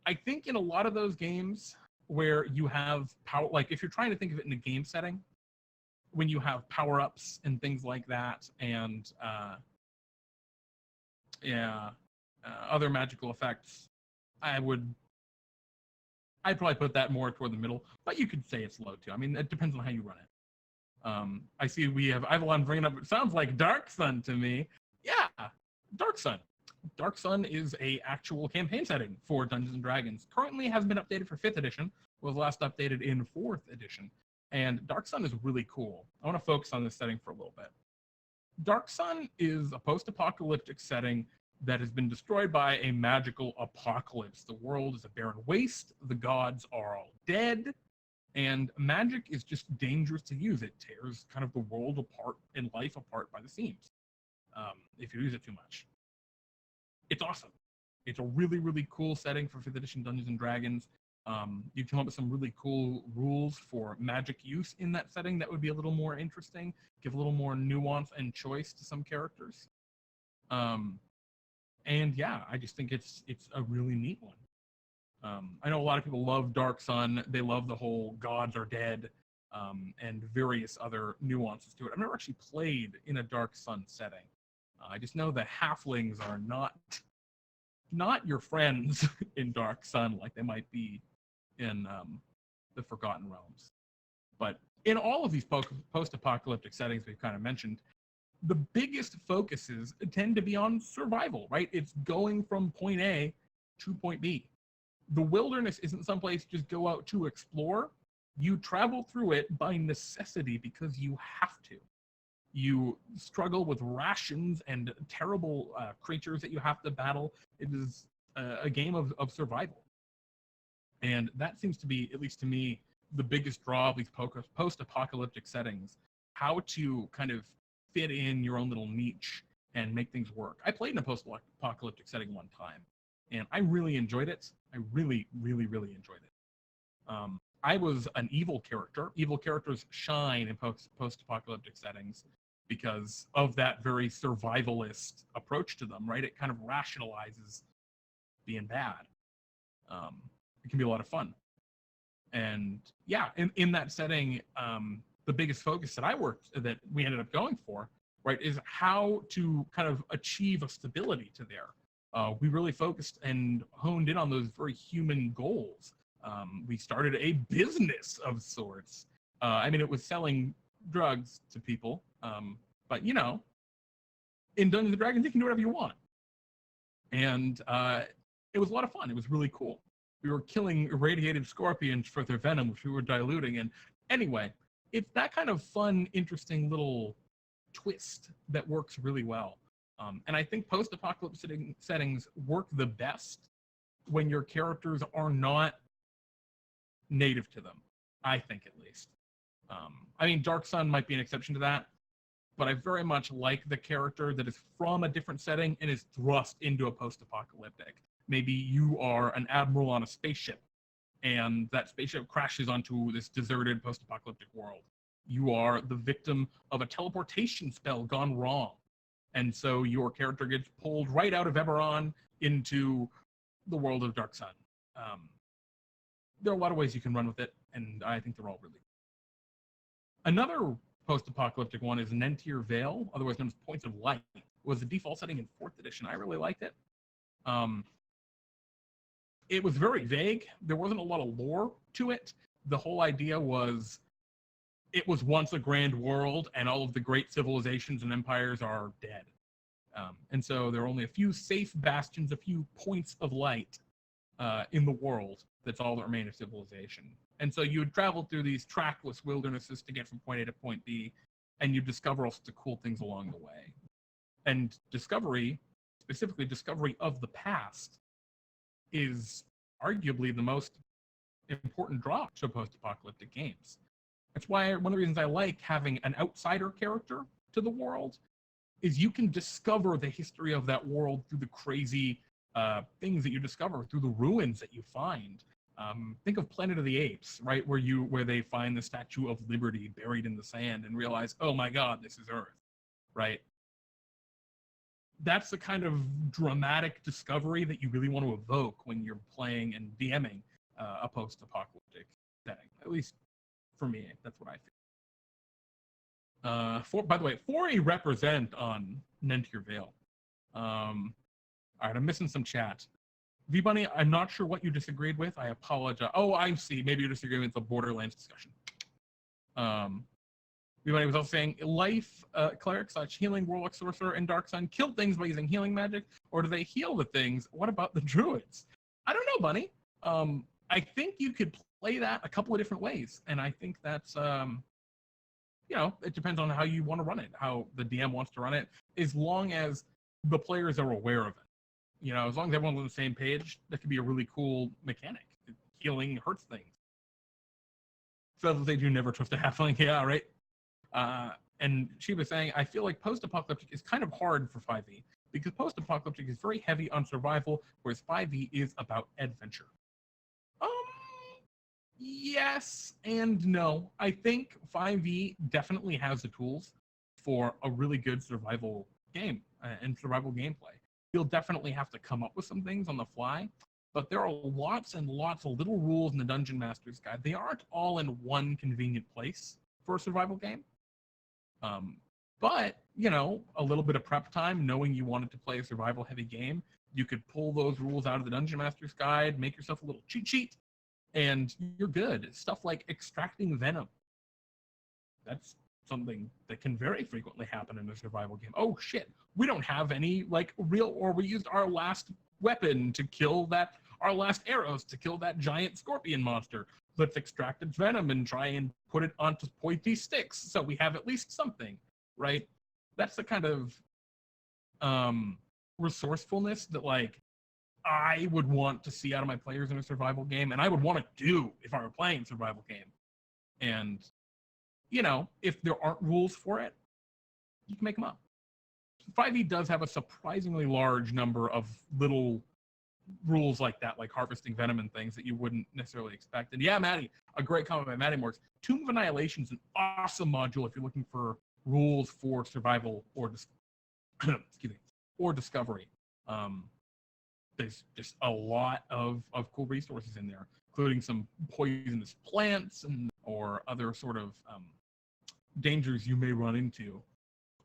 I think in a lot of those games where you have power, like if you're trying to think of it in a game setting, when you have power ups and things like that, and other magical effects, I'd probably put that more toward the middle, but you could say it's low too. I mean, it depends on how you run it. I see we have Ivalon bringing up, it sounds like Dark Sun to me. Yeah, Dark Sun. Dark Sun is a actual campaign setting for Dungeons & Dragons. Currently has been updated for 5th edition, was last updated in 4th edition. And Dark Sun is really cool. I want to focus on this setting for a little bit. Dark Sun is a post-apocalyptic setting that has been destroyed by a magical apocalypse. The world is a barren waste, the gods are all dead, and magic is just dangerous to use. It tears kind of the world apart and life apart by the seams if you use it too much. It's awesome. It's a really, really cool setting for 5th edition Dungeons & Dragons. You come up with some really cool rules for magic use in that setting that would be a little more interesting, give a little more nuance and choice to some characters. And yeah, I just think it's a really neat one. I know a lot of people love Dark Sun. They love the whole gods are dead and various other nuances to it. I've never actually played in a Dark Sun setting. I just know the halflings are not your friends in Dark Sun like they might be in the Forgotten Realms. But in all of these post-apocalyptic settings we've kind of mentioned, the biggest focuses tend to be on survival, right? It's going from point A to point B. The wilderness isn't someplace you just go out to explore. You travel through it by necessity because you have to. You struggle with rations and terrible creatures that you have to battle. It is a game of survival. And that seems to be, at least to me, the biggest draw of these post-apocalyptic settings, how to kind of fit in your own little niche and make things work. I played in a post-apocalyptic setting one time, and I really enjoyed it. I really, really, really enjoyed it. I was an evil character. Evil characters shine in post-apocalyptic settings because of that very survivalist approach to them, right? It kind of rationalizes being bad. It can be a lot of fun. And yeah, in that setting, the biggest focus that we ended up going for, right, is how to kind of achieve a stability to there. We really focused and honed in on those very human goals. We started a business of sorts. I mean, it was selling drugs to people, but you know, in Dungeons & Dragons, you can do whatever you want. And it was a lot of fun. It was really cool. We were killing irradiated scorpions for their venom, which we were diluting. And anyway, it's that kind of fun, interesting little twist that works really well. And I think post-apocalyptic settings work the best when your characters are not native to them, I think at least. I mean, Dark Sun might be an exception to that, but I very much like the character that is from a different setting and is thrust into a post-apocalyptic. Maybe you are an admiral on a spaceship, and that spaceship crashes onto this deserted post-apocalyptic world. You are the victim of a teleportation spell gone wrong, and so your character gets pulled right out of Eberron into the world of Dark Sun. There are a lot of ways you can run with it, and I think they're all really good. Another post-apocalyptic one is Nentir Vale, otherwise known as Points of Light. It was the default setting in 4th edition. I really liked it. It was very vague. There wasn't a lot of lore to it. The whole idea was it was once a grand world, and all of the great civilizations and empires are dead. And so there are only a few safe bastions, a few points of light in the world. That's all that remained of civilization. And so you would travel through these trackless wildernesses to get from point A to point B, and you discover all sorts of cool things along the way. And discovery, specifically discovery of the past, is arguably the most important draw to post-apocalyptic games. That's why one of the reasons I like having an outsider character to the world is you can discover the history of that world through the crazy things that you discover, through the ruins that you find. Think of Planet of the Apes, right? Where they find the Statue of Liberty buried in the sand and realize, oh my God, this is Earth, right? That's the kind of dramatic discovery that you really want to evoke when you're playing and DMing a post-apocalyptic setting. At least for me, that's what I think. By the way, for a represent on Nentier Vale. All right, I'm missing some chat. V-Bunny, I'm not sure what you disagreed with. I apologize. Oh, I see. Maybe you're disagreeing with the Borderlands discussion. V-Bunny was also saying, life cleric / healing warlock sorcerer and dark sun kill things by using healing magic, or do they heal the things? What about the druids? I don't know, Bunny. I think you could play that a couple of different ways, and I think that's it depends on how you want to run it, how the DM wants to run it, as long as the players are aware of it. As long as everyone's on the same page, that could be a really cool mechanic. Healing hurts things. So they do never trust a halfling. Yeah, right. And she was saying, I feel like post-apocalyptic is kind of hard for 5e because post-apocalyptic is very heavy on survival, whereas 5e is about adventure. Yes and no. I think 5e definitely has the tools for a really good survival game and survival gameplay. You'll definitely have to come up with some things on the fly, but there are lots and lots of little rules in the Dungeon Master's Guide. They aren't all in one convenient place for a survival game. But, a little bit of prep time, knowing you wanted to play a survival heavy game, you could pull those rules out of the Dungeon Master's Guide, make yourself a little cheat sheet, and you're good. Stuff like extracting venom. That's something that can very frequently happen in a survival game. Oh shit, we don't have any we used our last weapon to kill our last arrows to kill that giant scorpion monster. Let's extract its venom and try and put it onto pointy sticks so we have at least something, right? That's the kind of resourcefulness that I would want to see out of my players in a survival game, and I would want to do if I were playing a survival game. And, if there aren't rules for it, you can make them up. 5e does have a surprisingly large number of little rules like that, like harvesting venom and things that you wouldn't necessarily expect. And yeah, Maddie, a great comment by Maddie Morgs. Tomb of Annihilation is an awesome module if you're looking for rules for survival or discovery. There's just a lot of cool resources in there, including some poisonous plants or other sort of dangers you may run into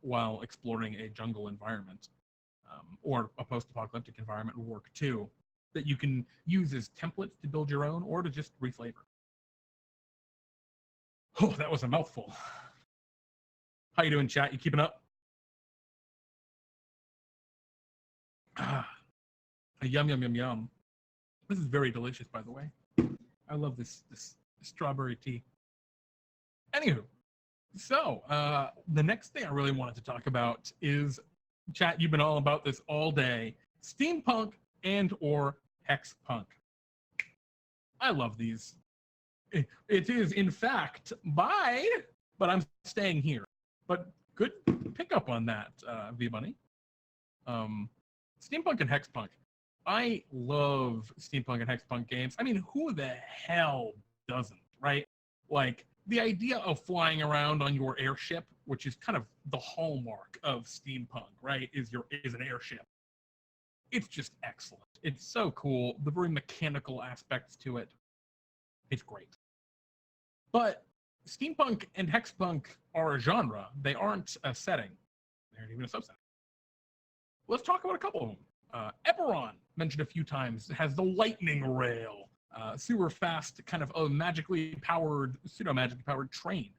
while exploring a jungle environment. Or a post-apocalyptic environment will work too, that you can use as templates to build your own or to just reflavor. Oh, that was a mouthful. How you doing, chat? You keeping up? Yum, yum, yum, yum. This is very delicious, by the way. I love this strawberry tea. Anywho, so the next thing I really wanted to talk about is, chat, you've been all about this all day, steampunk and or hexpunk. I love these. It is, in fact, but I'm staying here. But good pickup on that, V-Bunny. Steampunk and hexpunk. I love steampunk and hexpunk games. I mean, who the hell doesn't, right? The idea of flying around on your airship, which is kind of the hallmark of steampunk, right, is an airship. It's just excellent. It's so cool. The very mechanical aspects to it. It's great. But steampunk and hexpunk are a genre. They aren't a setting. They aren't even a subset. Let's talk about a couple of them. Eberron, mentioned a few times, has the lightning rail. Super fast, kind of magically powered, pseudo-magically powered train.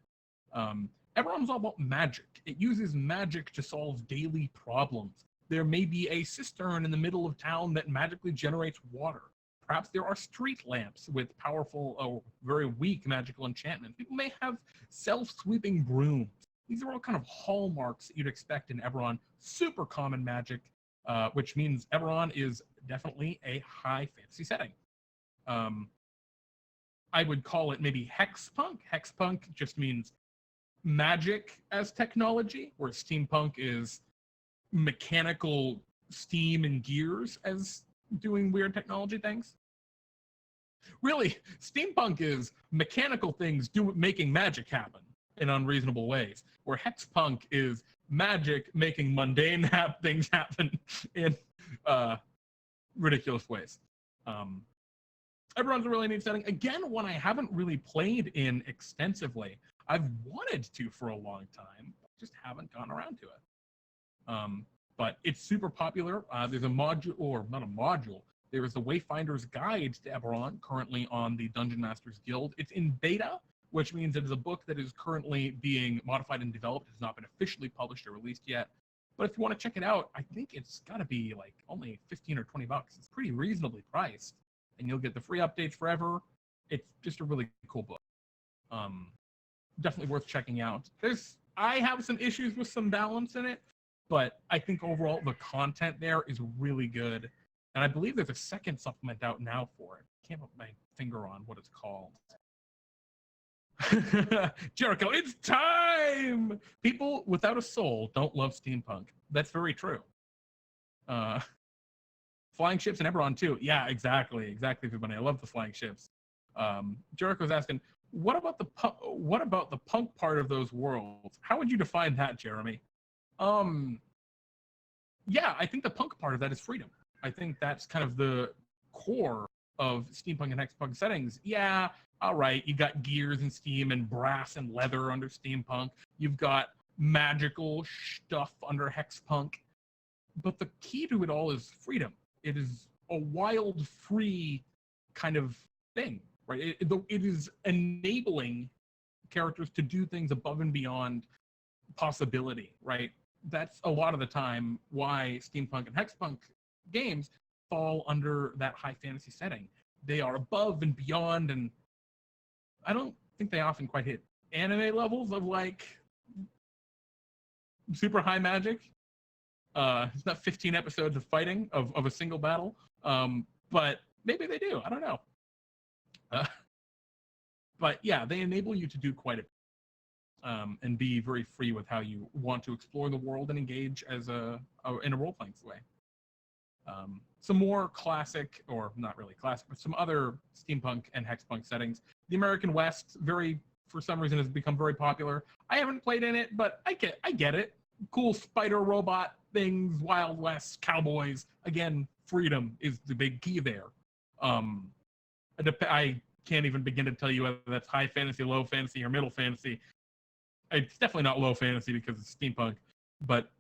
Eberron's all about magic. It uses magic to solve daily problems. There may be a cistern in the middle of town that magically generates water. Perhaps there are street lamps with powerful or very weak magical enchantment. People may have self-sweeping brooms. These are all kind of hallmarks that you'd expect in Eberron. Super common magic, which means Eberron is definitely a high fantasy setting. I would call it maybe hexpunk. Hexpunk just means magic as technology, where steampunk is mechanical steam and gears as doing weird technology things. Really, steampunk is mechanical things making magic happen in unreasonable ways, where hexpunk is magic making mundane things happen in ridiculous ways. Everyone's a really neat setting. Again, one I haven't really played in extensively. I've wanted to for a long time, just haven't gotten around to it. But it's super popular. There's a module, or not a module, there is the Wayfinder's Guide to Eberron currently on the Dungeon Masters Guild. It's in beta, which means it is a book that is currently being modified and developed. It has not been officially published or released yet. But if you want to check it out, I think it's got to be like only 15 or 20 bucks. It's pretty reasonably priced, and you'll get the free updates forever. It's just a really cool book. Definitely worth checking out. I have some issues with some balance in it, but I think overall the content there is really good. And I believe there's a second supplement out now for it. I can't put my finger on what it's called. Jericho, it's time! People without a soul don't love steampunk. That's very true. Flying ships in Eberron too. Yeah, exactly, everybody. I love the flying ships. Jericho's asking, what about the punk part of those worlds? How would you define that, Jeremy? Yeah, I think the punk part of that is freedom. I think that's kind of the core of steampunk and hexpunk settings. Yeah, all right, you got gears and steam and brass and leather under steampunk. You've got magical stuff under hexpunk. But the key to it all is freedom. It is a wild, free kind of thing, right? It is enabling characters to do things above and beyond possibility, right? That's a lot of the time why steampunk and hexpunk games fall under that high fantasy setting. They are above and beyond, and I don't think they often quite hit anime levels of like super high magic. It's not 15 episodes of fighting of a single battle, but maybe they do. I don't know. But yeah, they enable you to do quite a bit. And be very free with how you want to explore the world and engage as in a role-playing way. Some more classic, or not really classic, but some other steampunk and hexpunk settings. The American West, for some reason, has become very popular. I haven't played in it, but I get it. Cool spider robot things, Wild West, cowboys. Again, freedom is the big key there. I can't even begin to tell you whether that's high fantasy, low fantasy, or middle fantasy. It's definitely not low fantasy because it's steampunk, but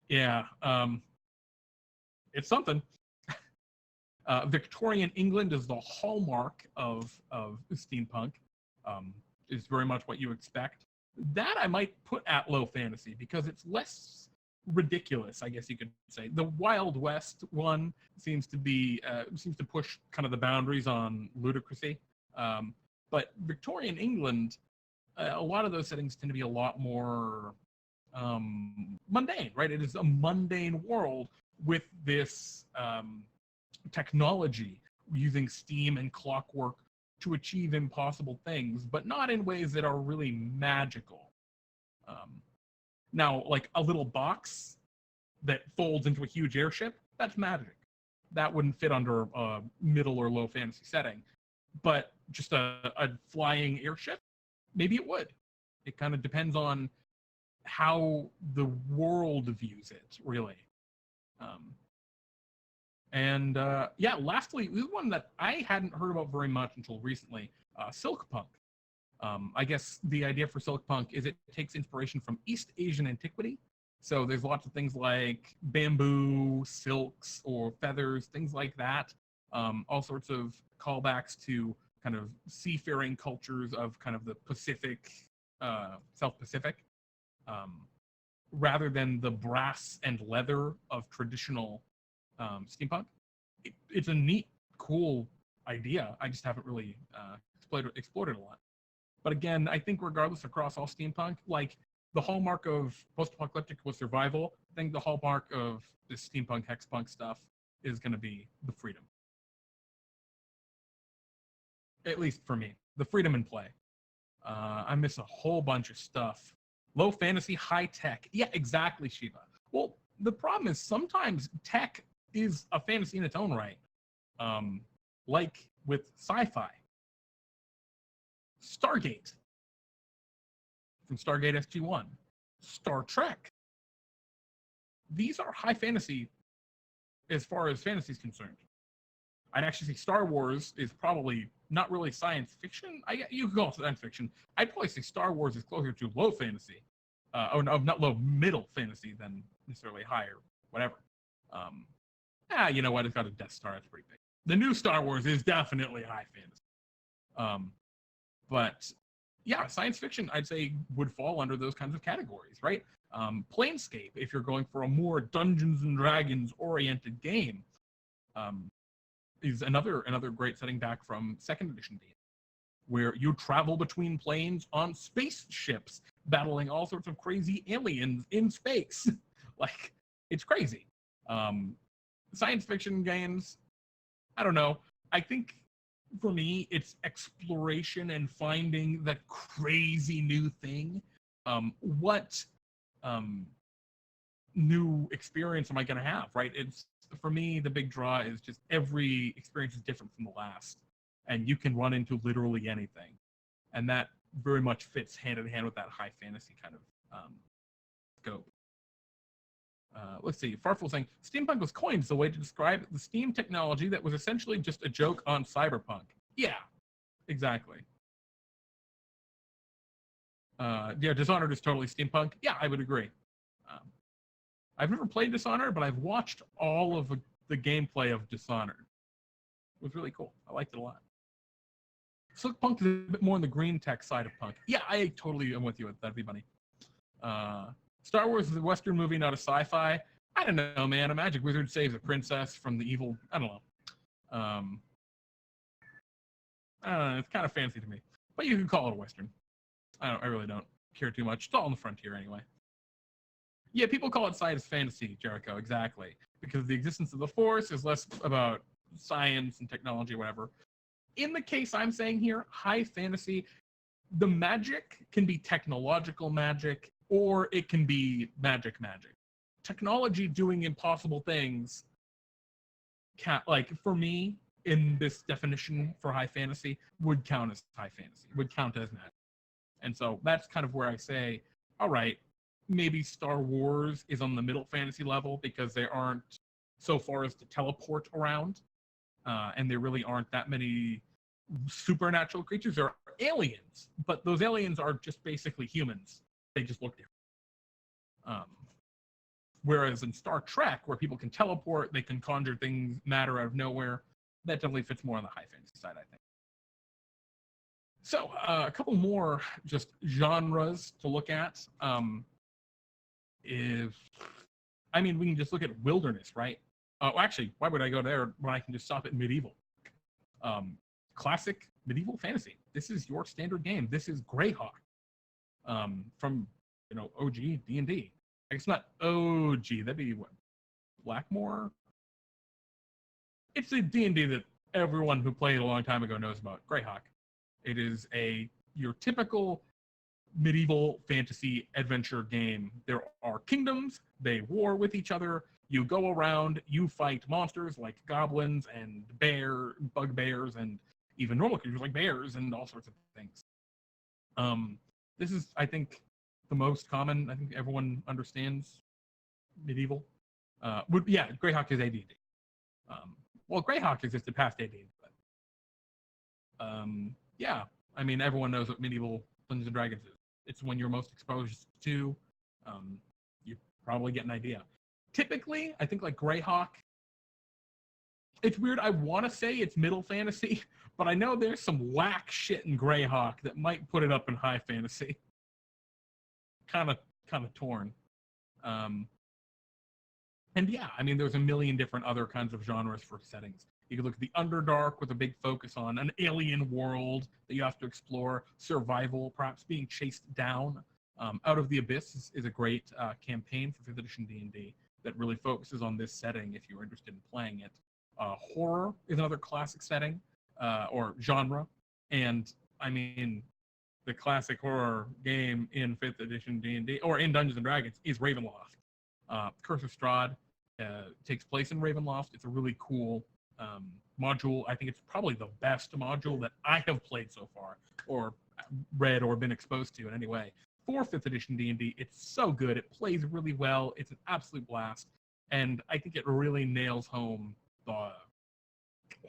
yeah, it's something. Victorian England is the hallmark of steampunk. Is very much what you expect. That I might put at low fantasy because it's less ridiculous, I guess you could say. The Wild West one seems to push kind of the boundaries on ludicrousy, but Victorian England. A lot of those settings tend to be a lot more mundane, right? It is a mundane world with this technology using steam and clockwork to achieve impossible things, but not in ways that are really magical. Now, like a little box that folds into a huge airship, that's magic. That wouldn't fit under a middle or low fantasy setting. But just a flying airship, maybe it would. It kind of depends on how the world views it, really. Yeah, lastly, this is one that I hadn't heard about very much until recently, Silkpunk. I guess the idea for Silkpunk is it takes inspiration from East Asian antiquity. So there's lots of things like bamboo, silks, or feathers, things like that. All sorts of callbacks to kind of seafaring cultures of kind of the Pacific, South Pacific, rather than the brass and leather of traditional steampunk. It's a neat, cool idea. I just haven't really explored it a lot. But again, I think regardless across all steampunk, like the hallmark of post-apocalyptic was survival. I think the hallmark of this steampunk, hexpunk stuff is going to be the freedom. At least for me, the freedom in play. I miss a whole bunch of stuff. Low fantasy, high tech. Yeah, exactly, Shiva. Well, the problem is sometimes tech is a fantasy in its own right. Like with sci-fi. Stargate from Stargate SG-1. Star Trek. These are high fantasy as far as fantasy is concerned. I'd actually say Star Wars is probably not really science fiction. You could call it science fiction. I'd probably say Star Wars is closer to low fantasy. No, not low, middle fantasy than necessarily higher, whatever. You know what? It's got a Death Star. That's pretty big. The new Star Wars is definitely high fantasy. But yeah, science fiction, I'd say, would fall under those kinds of categories, right? Planescape, if you're going for a more Dungeons and Dragons oriented game, is another great setting back from second edition D&D, where you travel between planes on spaceships, battling all sorts of crazy aliens in space. Like, it's crazy. Science fiction games, I don't know. I think for me, it's exploration and finding that crazy new thing. What new experience am I going to have, right? It's, for me, the big draw is just every experience is different from the last, and you can run into literally anything, and that very much fits hand in hand with that high fantasy kind of scope. Let's see. Farful saying steampunk was coined as a way to describe the steam technology that was essentially just a joke on cyberpunk. Yeah, exactly. Yeah, Dishonored is totally steampunk. Yeah, I would agree. I've never played Dishonored, but I've watched all of the gameplay of Dishonored. It was really cool. I liked it a lot. Slick Punk is a bit more on the green tech side of punk. Yeah, I totally am with you with that, everybody. Star Wars is a Western movie, not a sci-fi. I don't know, man. A magic wizard saves a princess from the evil. I don't know. I don't know. It's kind of fancy to me, but you could call it a Western. I really don't care too much. It's all on the frontier anyway. Yeah, people call it science fantasy, Jericho, exactly. Because the existence of the Force is less about science and technology or whatever. In the case I'm saying here, high fantasy, the magic can be technological magic, or it can be magic. Technology doing impossible things, like, for me, in this definition for high fantasy, would count as high fantasy, would count as magic. And so that's kind of where I say, all right, maybe Star Wars is on the middle fantasy level because they aren't so far as to teleport around, and there really aren't that many supernatural creatures. There are aliens, but those aliens are just basically humans. They just look different. Whereas in Star Trek, where people can teleport, they can conjure things, matter out of nowhere, that definitely fits more on the high fantasy side, I think. So a couple more just genres to look at. We can just look at wilderness, right? Actually, why would I go there when I can just stop at medieval? Classic medieval fantasy. This is your standard game. This is Greyhawk from OG D&D. I guess not OG. That'd be what, Blackmore? It's a D&D that everyone who played a long time ago knows about. Greyhawk. It is your typical medieval fantasy adventure game. There are kingdoms. They war with each other. You go around. You fight monsters like goblins and bugbears, and even normal creatures like bears and all sorts of things. This is, I think, the most common. I think everyone understands medieval. Greyhawk is AD&D. Greyhawk existed past AD&D, but everyone knows what medieval Dungeons and Dragons is. It's when you're most exposed to. You probably get an idea. Typically, I think like Greyhawk, it's weird. I want to say it's middle fantasy, but I know there's some whack shit in Greyhawk that might put it up in high fantasy. Kind of torn. There's a million different other kinds of genres for settings. You could look at the Underdark with a big focus on an alien world that you have to explore, survival, perhaps being chased down. Out of the Abyss is a great campaign for 5th edition D&D that really focuses on this setting if you're interested in playing it. Horror is another classic setting or genre. And the classic horror game in 5th edition D&D or in Dungeons & Dragons is Ravenloft. Curse of Strahd takes place in Ravenloft. It's a really cool module. I think it's probably the best module that I have played so far, or read, or been exposed to in any way. For 5th edition D&D, it's so good. It plays really well. It's an absolute blast, and I think it really nails home the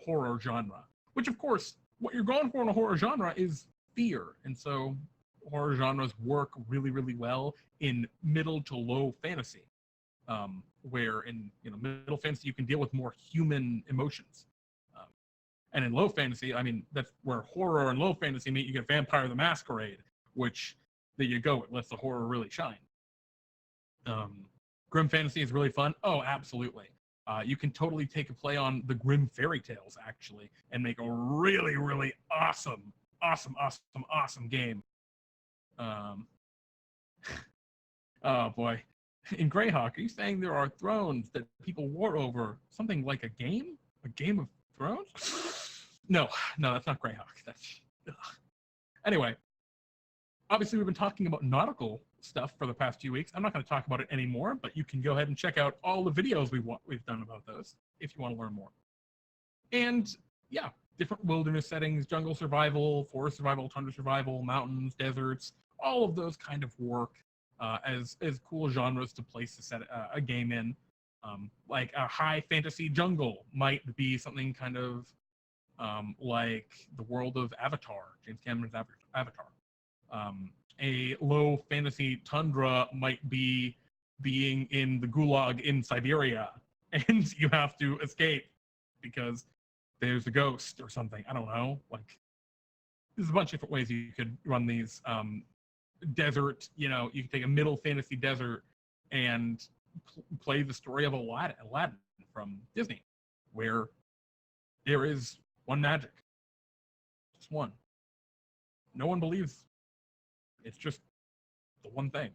horror genre. Which, of course, what you're going for in a horror genre is fear, and so horror genres work really, really well in middle to low fantasy, where in middle fantasy you can deal with more human emotions, and in low fantasy, I mean, that's where horror and low fantasy meet. You get Vampire the Masquerade, which there you go, it lets the horror really shine. Grim fantasy is really fun. Oh, absolutely. You can totally take a play on the Grimm fairy tales, actually, and make a really, really awesome game. Oh boy. In Greyhawk, are you saying there are thrones that people war over? Something like a game? A Game of Thrones? No, that's not Greyhawk. That's anyway. Obviously, we've been talking about nautical stuff for the past few weeks. I'm not going to talk about it anymore, but you can go ahead and check out all the videos we've done about those if you want to learn more. And yeah, different wilderness settings, jungle survival, forest survival, tundra survival, mountains, deserts, all of those kind of work as cool genres to place to set a game in. Like a high fantasy jungle might be something kind of like the world of Avatar, James Cameron's Avatar. A low fantasy tundra might be being in the gulag in Siberia, and you have to escape because there's a ghost or something. I don't know. Like, there's a bunch of different ways you could run these. Desert, you could take a middle fantasy desert and play the story of Aladdin from Disney, where there is one magic, just one. No one believes. It's just the one thing.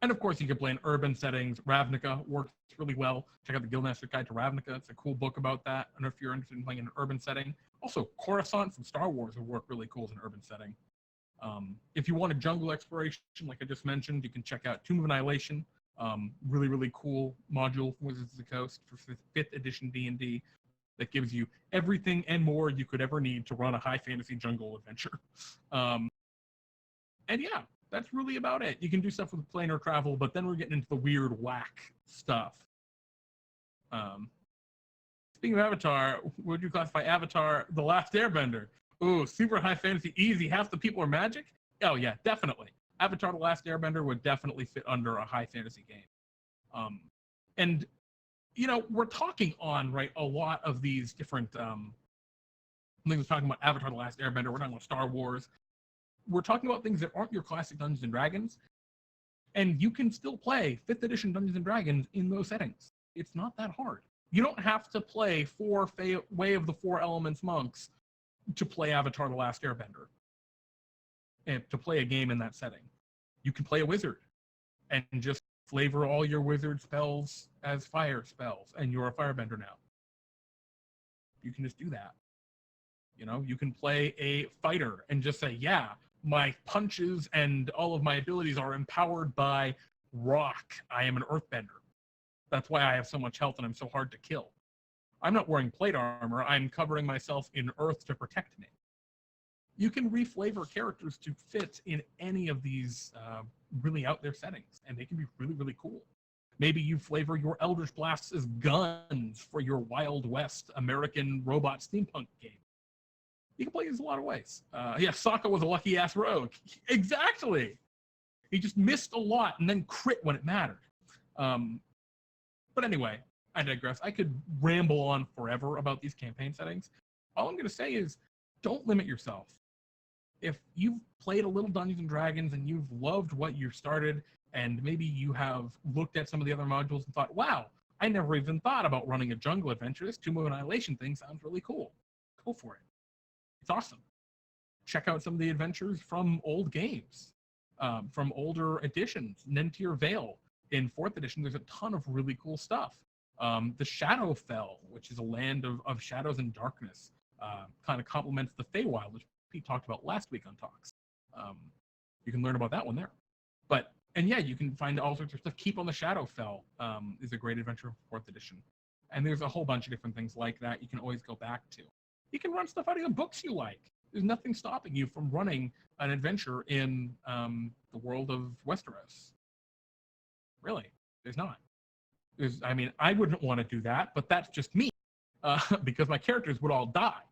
And of course, you can play in urban settings. Ravnica works really well. Check out the Guildmaster's Guide to Ravnica. It's a cool book about that. I don't know if you're interested in playing in an urban setting. Also, Coruscant from Star Wars would work really cool as an urban setting. If you want a jungle exploration, like I just mentioned, you can check out Tomb of Annihilation. Really, really cool module from Wizards of the Coast for 5th edition D&D that gives you everything and more you could ever need to run a high fantasy jungle adventure. And yeah, that's really about it. You can do stuff with planar travel, but then we're getting into the weird whack stuff. Speaking of Avatar, would you classify Avatar The Last Airbender? Ooh, super high fantasy, easy. Half the people are magic? Oh yeah, definitely. Avatar The Last Airbender would definitely fit under a high fantasy game. And we're talking on, right, a lot of these different things. We're talking about Avatar The Last Airbender, we're talking about Star Wars. We're talking about things that aren't your classic Dungeons and Dragons, and you can still play 5th edition Dungeons and Dragons in those settings. It's not that hard. You don't have to play Way of the Four Elements monks to play Avatar The Last Airbender, and to play a game in that setting. You can play a wizard and just flavor all your wizard spells as fire spells, and you're a firebender now. You can just do that. You can play a fighter and just say, yeah, my punches and all of my abilities are empowered by rock. I am an earthbender. That's why I have so much health and I'm so hard to kill. I'm not wearing plate armor. I'm covering myself in earth to protect me. You can reflavor characters to fit in any of these really out there settings, and they can be really, really cool. Maybe you flavor your Eldritch Blasts as guns for your Wild West American robot steampunk game. You can play these a lot of ways. Yeah, Sokka was a lucky-ass rogue. Exactly! He just missed a lot and then crit when it mattered. But anyway, I digress. I could ramble on forever about these campaign settings. All I'm going to say is, don't limit yourself. If you've played a little Dungeons and Dragons and you've loved what you started, and maybe you have looked at some of the other modules and thought, wow, I never even thought about running a jungle adventure. This Tomb of Annihilation thing sounds really cool. Go for it. It's awesome. Check out some of the adventures from old games, from older editions. Nentir Vale in 4th edition, there's a ton of really cool stuff. The Shadowfell, which is a land of shadows and darkness, kind of complements the Feywild, which Pete talked about last week on Talks. You can learn about that one there. And yeah, you can find all sorts of stuff. Keep on the Shadowfell is a great adventure for 4th edition. And there's a whole bunch of different things like that you can always go back to. You can run stuff out of the books you like. There's nothing stopping you from running an adventure in the world of Westeros. Really, there's not. I mean, I wouldn't want to do that, but that's just me, because my characters would all die.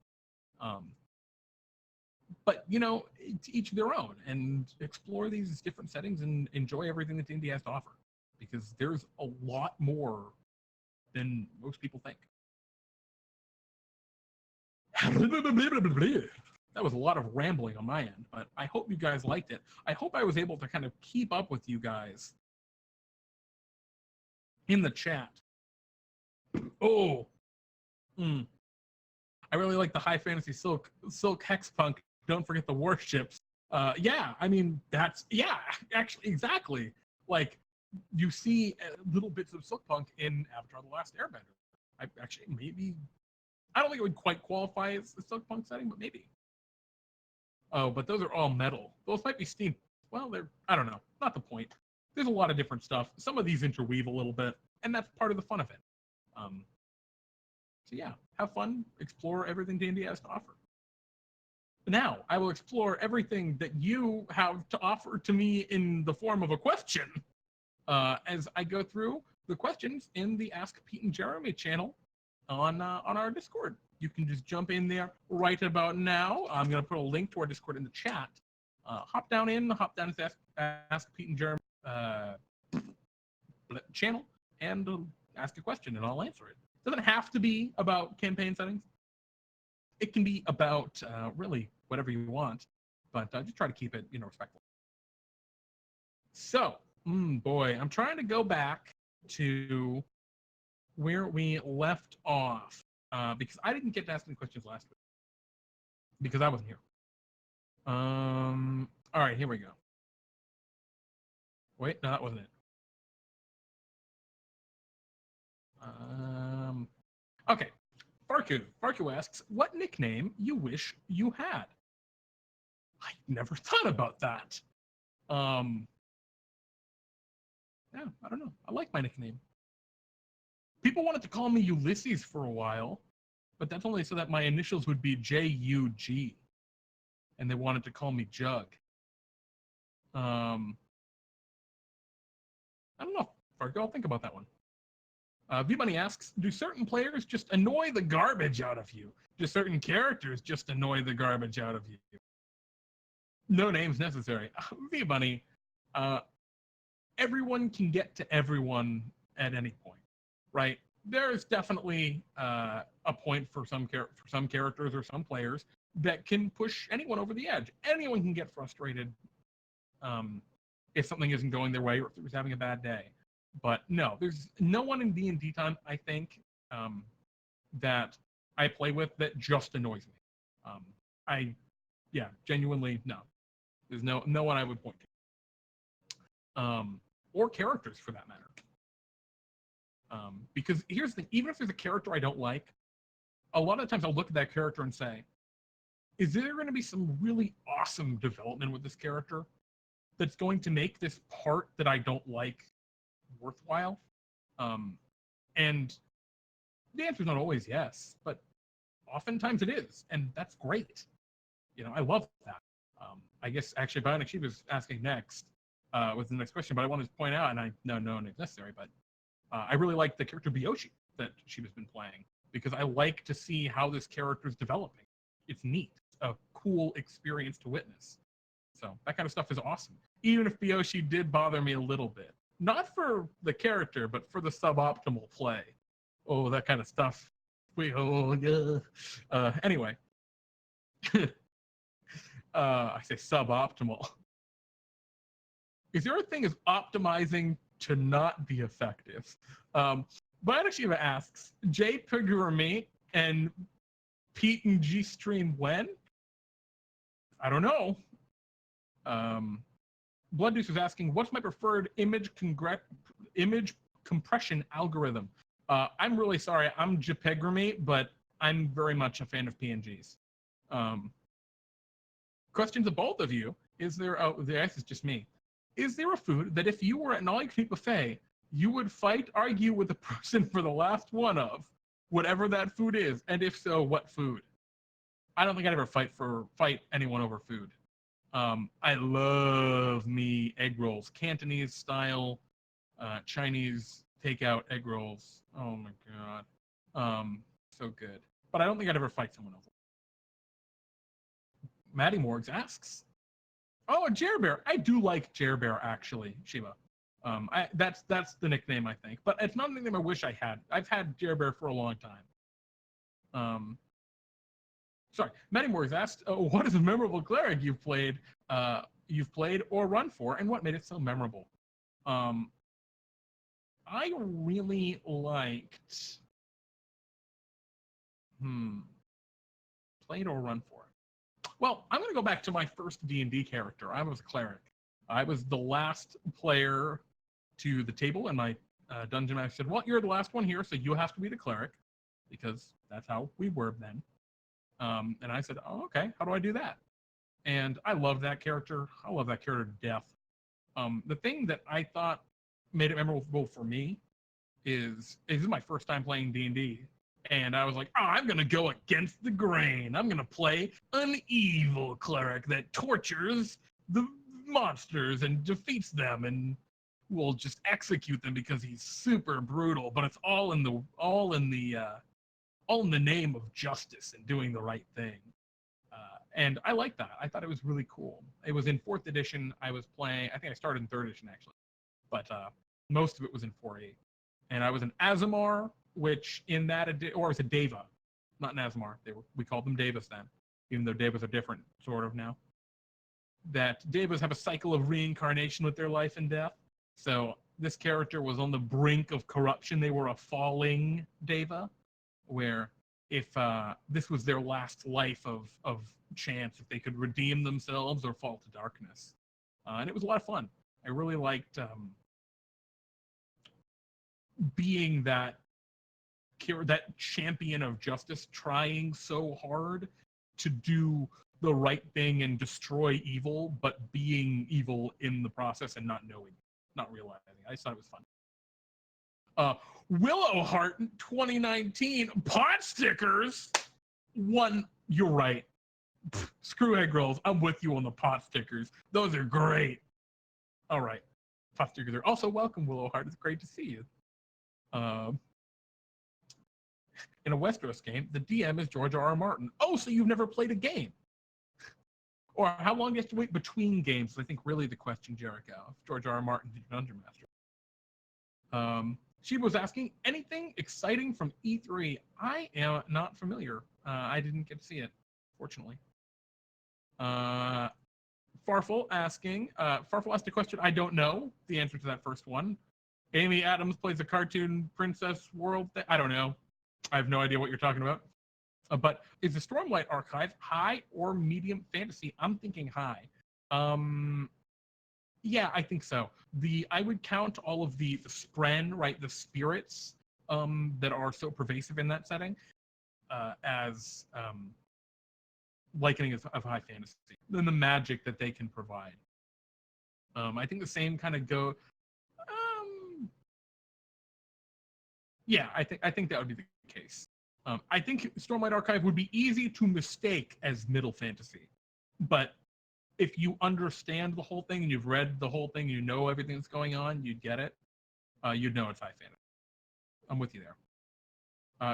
But, you know, to each their own, and explore these different settings and enjoy everything that D&D has to offer, because there's a lot more than most people think. That was a lot of rambling on my end, but I hope you guys liked it. I hope I was able to kind of keep up with you guys in the chat. Oh, I really like the high fantasy silk hexpunk. Don't forget the warships. Yeah, I mean, actually, exactly. Like, you see little bits of silkpunk in Avatar: The Last Airbender. I don't think it would quite qualify as a silkpunk setting, but maybe. Oh, but those are all metal. Those might be steam. Well, I don't know. Not the point. There's a lot of different stuff. Some of these interweave a little bit, and that's part of the fun of it. So yeah, have fun, explore everything D&D has to offer. Now, I will explore everything that you have to offer to me in the form of a question, as I go through the questions in the Ask Pete and Jeremy channel on our Discord. You can just jump in there right about now. I'm going to put a link to our Discord in the chat. Hop down into Ask Pete and Jeremy channel and ask a question, and I'll answer it. It doesn't have to be about campaign settings. It can be about really whatever you want, but just try to keep it, respectful. So, boy, I'm trying to go back to where we left off, because I didn't get to ask any questions last week because I wasn't here. All right, here we go. Wait, no, that wasn't it. Okay. Farku asks, what nickname you wish you had? I never thought about that. Yeah, I don't know. I like my nickname. People wanted to call me Ulysses for a while, but that's only so that my initials would be J-U-G. And they wanted to call me Jug. I don't know, Fargo, I'll think about that one. V-Money asks, do certain players just annoy the garbage out of you? Do certain characters just annoy the garbage out of you? No names necessary. V-Money, everyone can get to everyone at any point, right? There is definitely a point for some characters or some players that can push anyone over the edge. Anyone can get frustrated if something isn't going their way or if they're having a bad day. But no, there's no one in DnDTime, I think, that I play with that just annoys me. Genuinely, no. There's no one I would point to. Or characters, for that matter. Because here's the thing, even if there's a character I don't like, a lot of times I'll look at that character and say, is there going to be some really awesome development with this character that's going to make this part that I don't like worthwhile? And the answer is not always yes, but oftentimes it is, and that's great. I love that. I guess actually Bionic Sheep is asking next with the next question, but I wanted to point out, and no name's necessary, but I really like the character Biyoshi that Sheep has been playing, because I like to see how this character is developing. It's neat. It's a cool experience to witness. So that kind of stuff is awesome. Even if Biyoshi did bother me a little bit. Not for the character, but for the suboptimal play. Oh, that kind of stuff. Anyway. I say suboptimal. Is there a thing as optimizing to not be effective? Bionic Shiva asks, Jay Pigger me and Pete and G stream when? I don't know. Blood Deuce is asking, what's my preferred image compression algorithm? I'm really sorry, I'm JPEGramy, but I'm very much a fan of PNGs. Question to both of you, is there, this is just me. Is there a food that if you were at an all-you-can-eat buffet, you would fight, argue with the person for the last one of? whatever that food is, and if so, what food. I don't think I'd ever fight anyone over food. I love me egg rolls, Cantonese style, Chinese takeout egg rolls. Oh my god, so good. But I don't think I'd ever fight someone over. Maddie Morgs asks, "Oh, a Jer Bear. I do like Jer Bear actually, Shiva. That's the nickname I think, but it's not a nickname I wish I had. I've had Jer Bear for a long time. Sorry, Maddie Morgs asked, "What is a memorable cleric you've played or run for, and what made it so memorable?" I really liked played or run for. Well, I'm going to go back to my first D&D character. I was a cleric. I was the last player to the table, and my dungeon master said, "Well, you're the last one here, so you have to be the cleric," because that's how we were then. And I said, "Oh, okay. How do I do that?" And I love that character. I love that character to death. The thing that I thought made it memorable for me is this is my first time playing D&D, and I was like, "Oh, I'm gonna go against the grain. I'm gonna play an evil cleric that tortures the monsters and defeats them and will just execute them because he's super brutal. But it's all in the name of justice and doing the right thing." And I like that. I thought it was really cool. It was in 4th edition. I was playing. I think I started in 3rd edition actually, but most of it was in 4E. And I was an Azamar, which in that or it was a Deva, not an Azamar. We called them Devas then, even though Devas are different sort of now. That Devas have a cycle of reincarnation with their life and death. So this character was on the brink of corruption. They were a falling Deva, where if this was their last life of chance, if they could redeem themselves or fall to darkness. And it was a lot of fun. I really liked being that champion of justice, trying so hard to do the right thing and destroy evil, but being evil in the process and not knowing, not realizing. I just thought it was fun. Willowheart 2019 pot stickers. You're right. Screw egg rolls. I'm with you on the pot stickers. Those are great. All right. Pot stickers are also welcome, Willowheart. It's great to see you. In a Westeros game, the DM is George R.R. Martin. Oh, so you've never played a game? Or how long do you have to wait between games? I think really the question, Jericho. If George R.R. Martin's the Dungeon Master. She was asking, anything exciting from E3? I am not familiar. I didn't get to see it, fortunately. Farfel asking, Farfel asked a question I don't know the answer to that first one. Amy Adams plays a cartoon princess world thing. I don't know. I have no idea what you're talking about. But is the Stormlight Archive high or medium fantasy? I'm thinking high. Yeah, I think so. I would count all of the spren, right, the spirits that are so pervasive in that setting as likening of high fantasy. Then the magic that they can provide. I think the same kind of go. Yeah, I think that would be the case. I think Stormlight Archive would be easy to mistake as middle fantasy, but if you understand the whole thing and you've read the whole thing, you know everything that's going on, you'd get it. You'd know it's high fantasy. I'm with you there.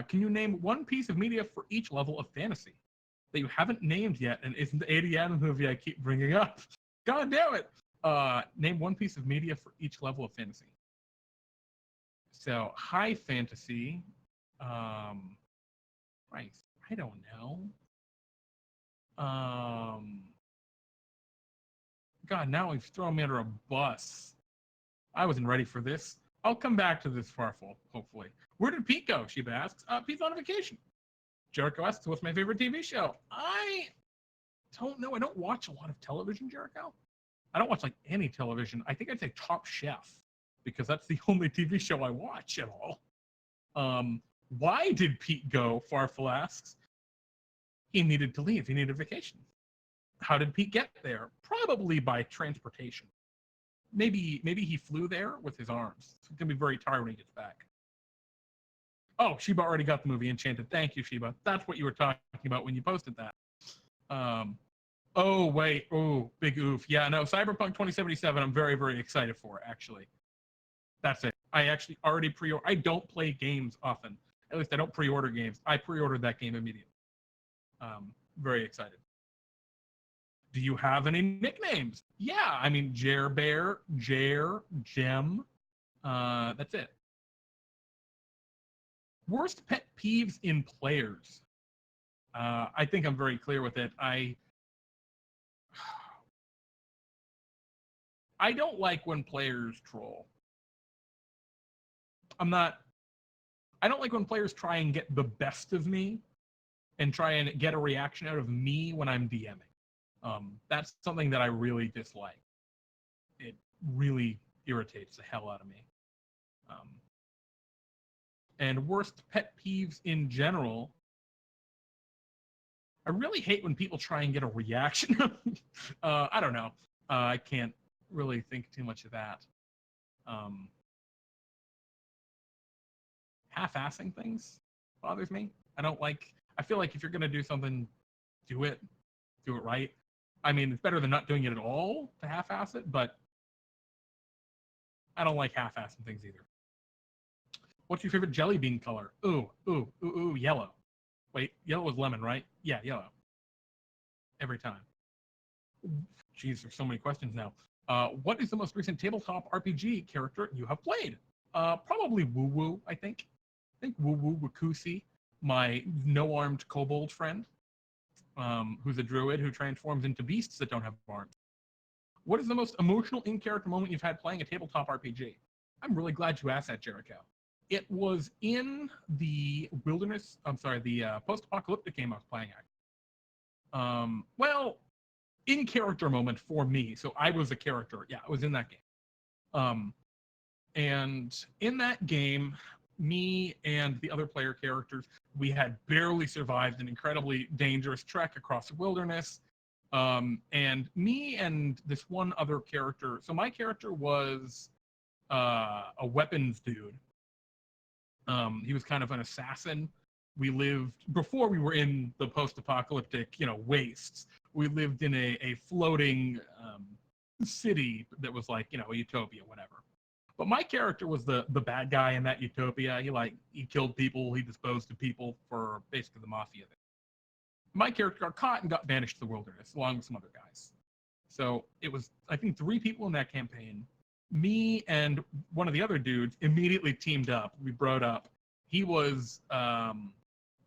Can you name one piece of media for each level of fantasy that you haven't named yet and isn't the 80 Adams movie I keep bringing up? God damn it! Name one piece of media for each level of fantasy. So high fantasy. Christ, I don't know. God, now he's throwing me under a bus. I wasn't ready for this. I'll come back to this Farfel, hopefully. Where did Pete go? She asks. Pete's on vacation. Jericho asks, what's my favorite TV show? I don't know. I don't watch a lot of television, Jericho. I don't watch like any television. I think I'd say Top Chef because that's the only TV show I watch at all. Why did Pete go? Farfel asks. He needed to leave. He needed vacation. How did Pete get there? Probably by transportation. Maybe he flew there with his arms. It's going to be very tired when he gets back. Oh, Sheba already got the movie Enchanted. Thank you, Sheba. That's what you were talking about when you posted that. Oh, wait. Oh, big oof. Yeah, no, Cyberpunk 2077, I'm very, very excited for, actually. That's it. I actually already pre-order. I don't play games often. At least I don't pre-order games. I pre-ordered that game immediately. Very excited. Do you have any nicknames? Yeah, I mean, Jer Bear, Jer, Gem. That's it. Worst pet peeves in players. I think I'm very clear with it. I don't like when players troll. I don't like when players try and get the best of me and try and get a reaction out of me when I'm DMing. That's something that I really dislike. It really irritates the hell out of me. And worst pet peeves in general, I really hate when people try and get a reaction. I don't know. I can't really think too much of that. Half-assing things bothers me. I feel like if you're going to do something, do it right. I mean, it's better than not doing it at all to half-ass it, but I don't like half-assing things either. What's your favorite jelly bean color? Ooh, yellow. Wait, yellow was lemon, right? Yeah, yellow. Every time. Jeez, there's so many questions now. What is the most recent tabletop RPG character you have played? Probably Woo Woo, I think. I think Woo Woo Wakusi, my no-armed kobold friend, who's a druid who transforms into beasts that don't have arms. What is the most emotional in-character moment you've had playing a tabletop RPG? I'm really glad you asked that, Jericho. It was in the post-apocalyptic game I was playing at. Well, in-character moment for me. So I was a character. Yeah, I was in that game. And in that game, me and the other player characters, we had barely survived an incredibly dangerous trek across the wilderness. And me and this one other character, so my character was a weapons dude. He was kind of an assassin. We lived, before we were in the post-apocalyptic, wastes, we lived in a floating city that was like, a utopia, whatever. But my character was the bad guy in that utopia. He killed people, he disposed of people for basically the mafia. My character got caught and got banished to the wilderness along with some other guys. So it was, I think, 3 people in that campaign. Me and one of the other dudes immediately teamed up. We broed up. He was kind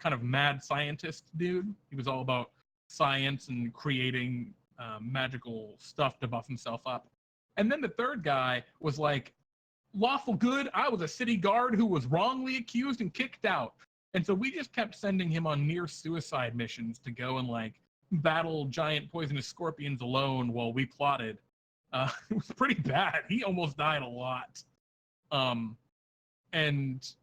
of mad scientist dude. He was all about science and creating magical stuff to buff himself up. And then the third guy was like, lawful good. I was a city guard who was wrongly accused and kicked out. And so we just kept sending him on near suicide missions to go and battle giant poisonous scorpions alone while we plotted. It was pretty bad. He almost died a lot. And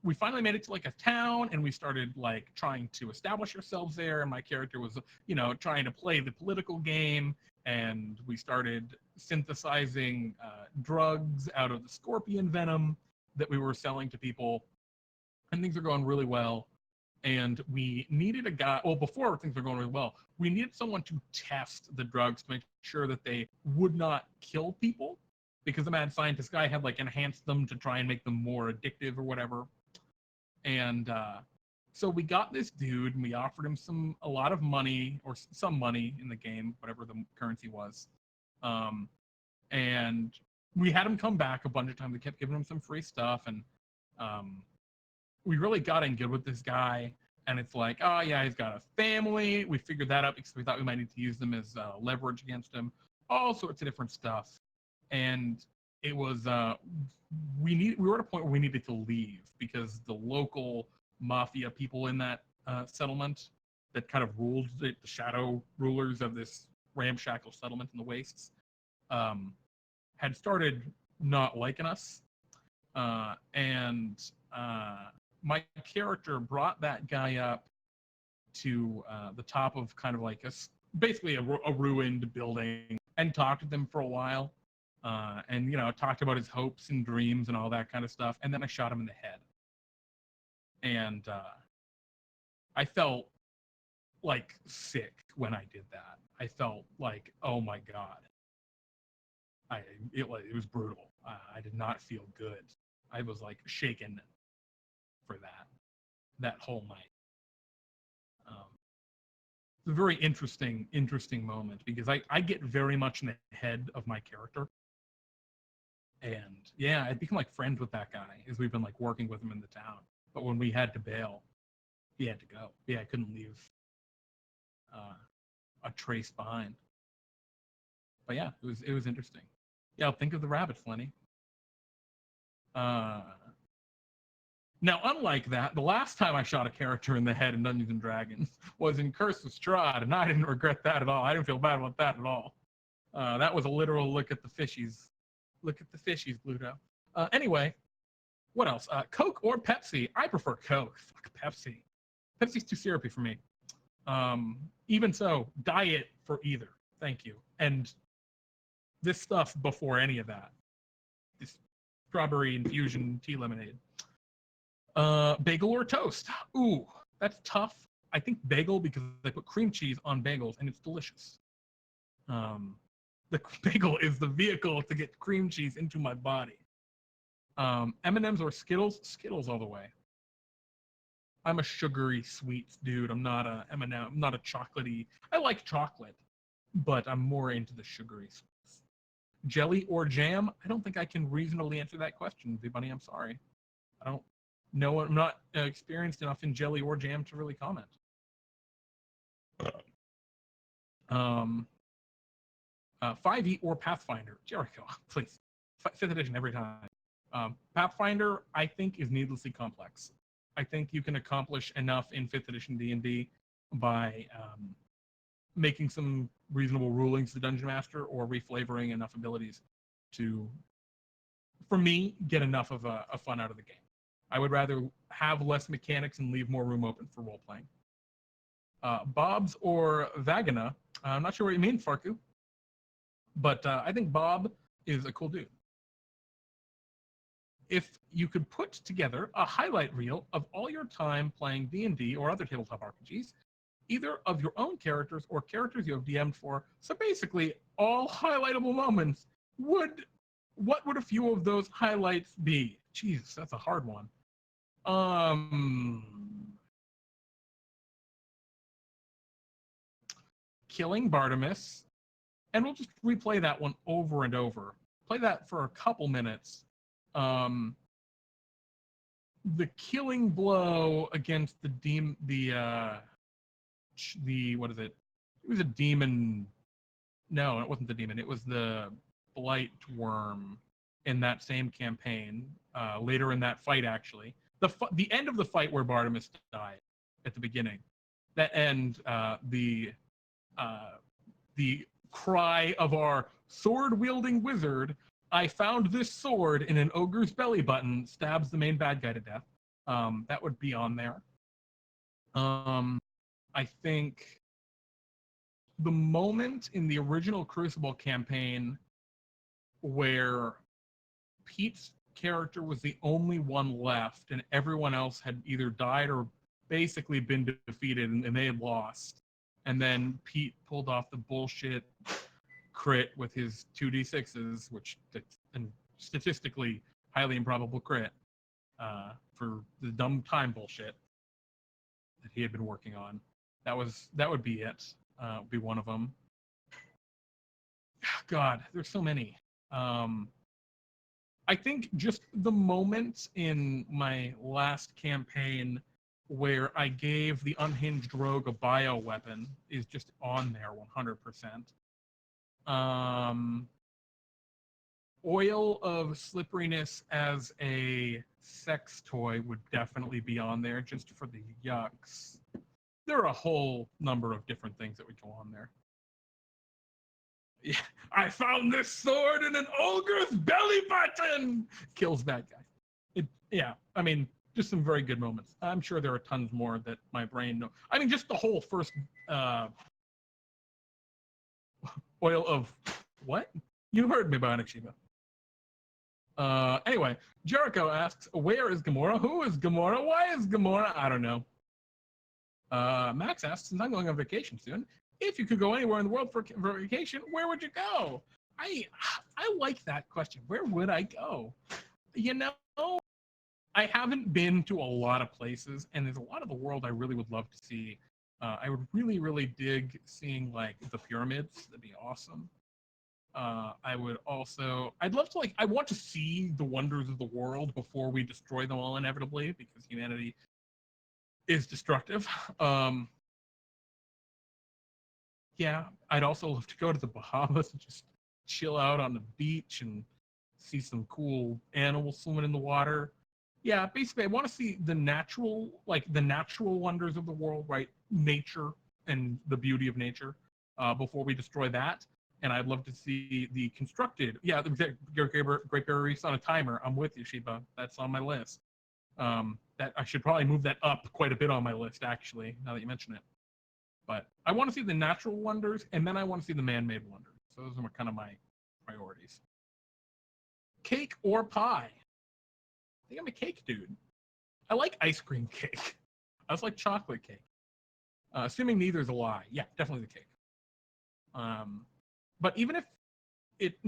we finally made it to a town, and we started trying to establish ourselves there. And my character was, trying to play the political game. And we started synthesizing drugs out of the scorpion venom that we were selling to people. And things are going really well. And we needed a guy, well, before things were going really well, we needed someone to test the drugs to make sure that they would not kill people, because the mad scientist guy had enhanced them to try and make them more addictive or whatever. And so we got this dude, and we offered him a lot of money, or some money in the game, whatever the currency was. And we had him come back a bunch of times. We kept giving him some free stuff, and we really got in good with this guy. And it's like, oh yeah, he's got a family. We figured that out because we thought we might need to use them as leverage against him. All sorts of different stuff. And it was we were at a point where we needed to leave because the local mafia people in that settlement that kind of ruled the shadow rulers of this ramshackle settlement in the wastes had started not liking us. And my character brought that guy up to the top of kind of basically a ruined building and talked to them for a while. And talked about his hopes and dreams and all that kind of stuff. And then I shot him in the head. And I felt like sick when I did that. I felt like, oh my God. It was brutal. I did not feel good. I was like shaken for that whole night. It's a very interesting moment because I get very much in the head of my character. And yeah, I'd become like friends with that guy as we've been like working with him in the town. But when we had to bail, he had to go. Yeah, I couldn't leave a trace behind. But yeah, it was interesting. Yeah, think of the rabbit, Flinny. Now, unlike that, the last time I shot a character in the head in Dungeons and Dragons was in Curse of Strahd, and I didn't regret that at all. I didn't feel bad about that at all. That was a literal look at the fishies. Look at the fishies, Bluto. Anyway, what else? Coke or Pepsi? I prefer Coke. Fuck Pepsi. Pepsi's too syrupy for me. Even so, diet for either. Thank you. And this stuff before any of that. This strawberry infusion tea lemonade. Bagel or toast? Ooh, that's tough. I think bagel because they put cream cheese on bagels and it's delicious. The bagel is the vehicle to get cream cheese into my body. M&Ms or Skittles? Skittles all the way. I'm a sugary sweet dude. I'm not a M&M. I'm not a chocolatey. I like chocolate, but I'm more into the sugary sweets. Jelly or jam? I don't think I can reasonably answer that question, buddy. I'm sorry. I don't know. I'm not experienced enough in jelly or jam to really comment. 5e or Pathfinder? Jericho, please. 5th edition every time. Pathfinder, I think, is needlessly complex. I think you can accomplish enough in 5th edition D&D by making some reasonable rulings to the Dungeon Master or reflavoring enough abilities to, for me, get enough of a fun out of the game. I would rather have less mechanics and leave more room open for role-playing. Bob's or Vagina? I'm not sure what you mean, Farku. But I think Bob is a cool dude. If you could put together a highlight reel of all your time playing D&D or other tabletop RPGs, either of your own characters or characters you have DM'd for, so basically all highlightable moments, what would a few of those highlights be? Jesus, that's a hard one. Killing Bartimus, and we'll just replay that one over and over. Play that for a couple minutes. The killing blow against the what is it? It was a demon. No, it wasn't the demon. It was the blight worm in that same campaign. Later in that fight, actually, the end of the fight where Bartimus died at the beginning. That end, the cry of our sword-wielding wizard, I found this sword in an ogre's belly button, stabs the main bad guy to death. That would be on there. I think the moment in the original Crucible campaign where Pete's character was the only one left and everyone else had either died or basically been defeated and they had lost. And then Pete pulled off the bullshit crit with his 2d6s, which and statistically highly improbable crit for the dumb time bullshit that he had been working on. That would be it. Would be one of them. God, there's so many. I think just the moment in my last campaign where I gave the unhinged rogue a bioweapon is just on there 100%. Oil of slipperiness as a sex toy would definitely be on there just for the yucks. There are a whole number of different things that would go on there. Yeah, I found this sword in an ogre's belly button! Kills that guy. Yeah, I mean, just some very good moments. I'm sure there are tons more that my brain knows. I mean, just the whole first oil of what? You heard me, Bionic Shiva. Anyway, Jericho asks, where is Gamora? Who is Gamora? Why is Gamora? I don't know. Max asks, since I'm going on vacation soon, if you could go anywhere in the world for vacation, where would you go? I like that question. Where would I go? You know, I haven't been to a lot of places, and there's a lot of the world I really would love to see. I would really, really dig seeing like the pyramids. That'd be awesome. I'd love to I want to see the wonders of the world before we destroy them all inevitably, because humanity is destructive. Yeah, I'd also love to go to the Bahamas and just chill out on the beach and see some cool animals swimming in the water. Yeah, basically, I want to see the natural wonders of the world, right? Nature and the beauty of nature, before we destroy that. And I'd love to see the constructed. Yeah, the Great Barrier Reef's on a timer. I'm with you, Sheba. That's on my list. That I should probably move that up quite a bit on my list, actually, now that you mention it. But I want to see the natural wonders, and then I want to see the man-made wonders. So those are kind of my priorities. Cake or pie? I think I'm a cake dude. I like ice cream cake. I also like chocolate cake. Assuming neither is a lie. Yeah, definitely the cake. But even if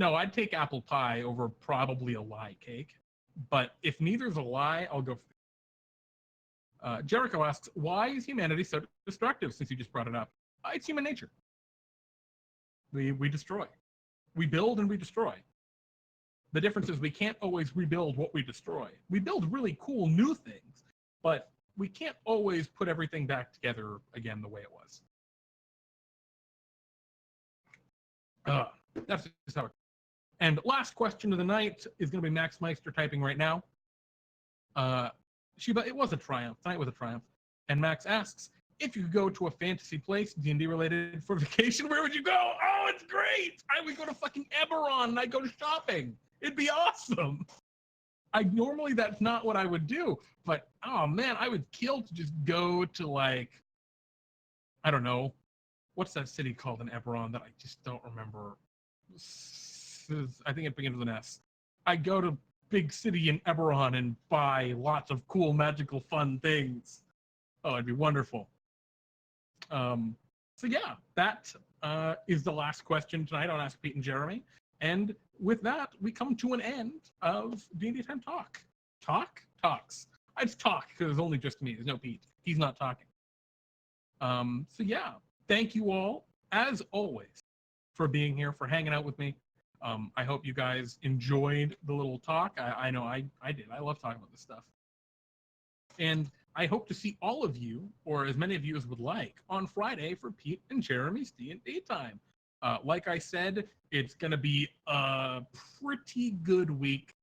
I'd take apple pie over probably a lie cake. But if neither is a lie, I'll go for Jericho asks, why is humanity so destructive, since you just brought it up? It's human nature. We destroy. We build and we destroy. The difference is we can't always rebuild what we destroy. We build really cool new things, but we can't always put everything back together again the way it was. That's just how it. And last question of the night is going to be Max Meister typing right now. Sheba, it was a triumph. Tonight was a triumph. And Max asks, if you could go to a fantasy place, D&D related, for vacation, where would you go? Oh, it's great! I would go to fucking Eberron and I'd go shopping. It'd be awesome. Normally that's not what I would do, but oh man, I would kill to just go to I don't know, what's that city called in Eberron that I just don't remember? I think it begins with an S. I go to big city in Eberron and buy lots of cool, magical, fun things. Oh, it'd be wonderful. So yeah, that is the last question tonight on Ask Pete and Jeremy. And with that, we come to an end of DnDTime Talks. I just talk because it's only just me. There's no Pete. He's not talking. So yeah, thank you all, as always, for being here, for hanging out with me. I hope you guys enjoyed the little talk. I know I did. I love talking about this stuff. And I hope to see all of you, or as many of you as would like, on Friday for Pete and Jeremy's D&D time. Like I said, it's going to be a pretty good week.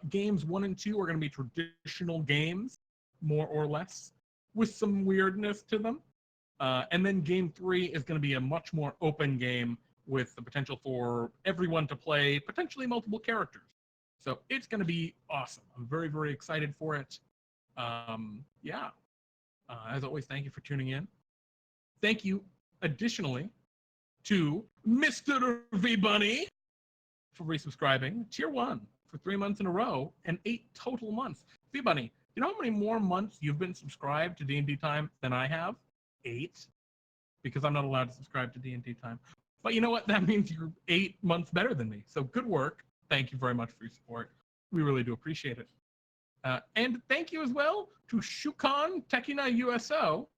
Games 1 and 2 are going to be traditional games, more or less, with some weirdness to them. And then game 3 is going to be a much more open game with the potential for everyone to play potentially multiple characters. So it's going to be awesome. I'm very, very excited for it. Yeah. As always, thank you for tuning in. Thank you, additionally, to Mr. V-Bunny for resubscribing. Tier 1 for 3 months in a row and 8 total months. V-Bunny, you know how many more months you've been subscribed to DnDTime than I have? 8. Because I'm not allowed to subscribe to DnDTime. But you know what? That means you're 8 months better than me. So good work. Thank you very much for your support. We really do appreciate it. And thank you as well to Shukan Tekina USO.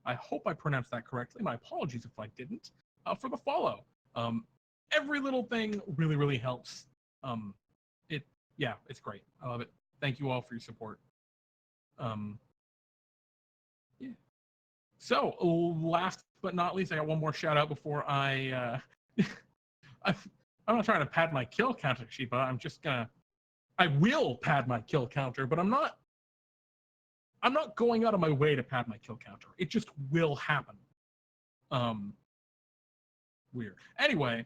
I hope I pronounced that correctly. My apologies if I didn't. For the follow. Every little thing really, really helps. It's great. I love it. Thank you all for your support. Yeah. So last but not least, I got one more shout out before I'm not trying to pad my kill counter, Sheba. I will pad my kill counter, but I'm not going out of my way to pad my kill counter. It just will happen. Weird. Anyway,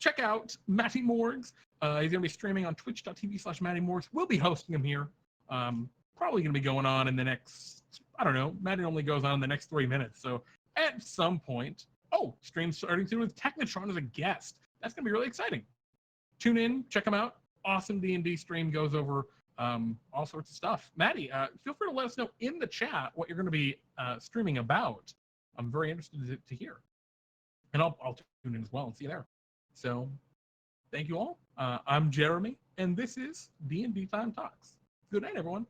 check out Matty Morgs. He's going to be streaming on twitch.tv/Matty Morgs. We'll be hosting him here. Probably going to be going on in the next, I don't know, Matty only goes on in the next 3 minutes. So at some point, stream starting soon with Technotron as a guest. That's going to be really exciting. Tune in, check him out. awesome D&D stream, goes over all sorts of stuff. Maddie, feel free to let us know in the chat what you're going to be streaming about. I'm very interested to hear. And I'll tune in as well and see you there. So thank you all. I'm Jeremy, and this is DnDTime Talks. Good night, everyone.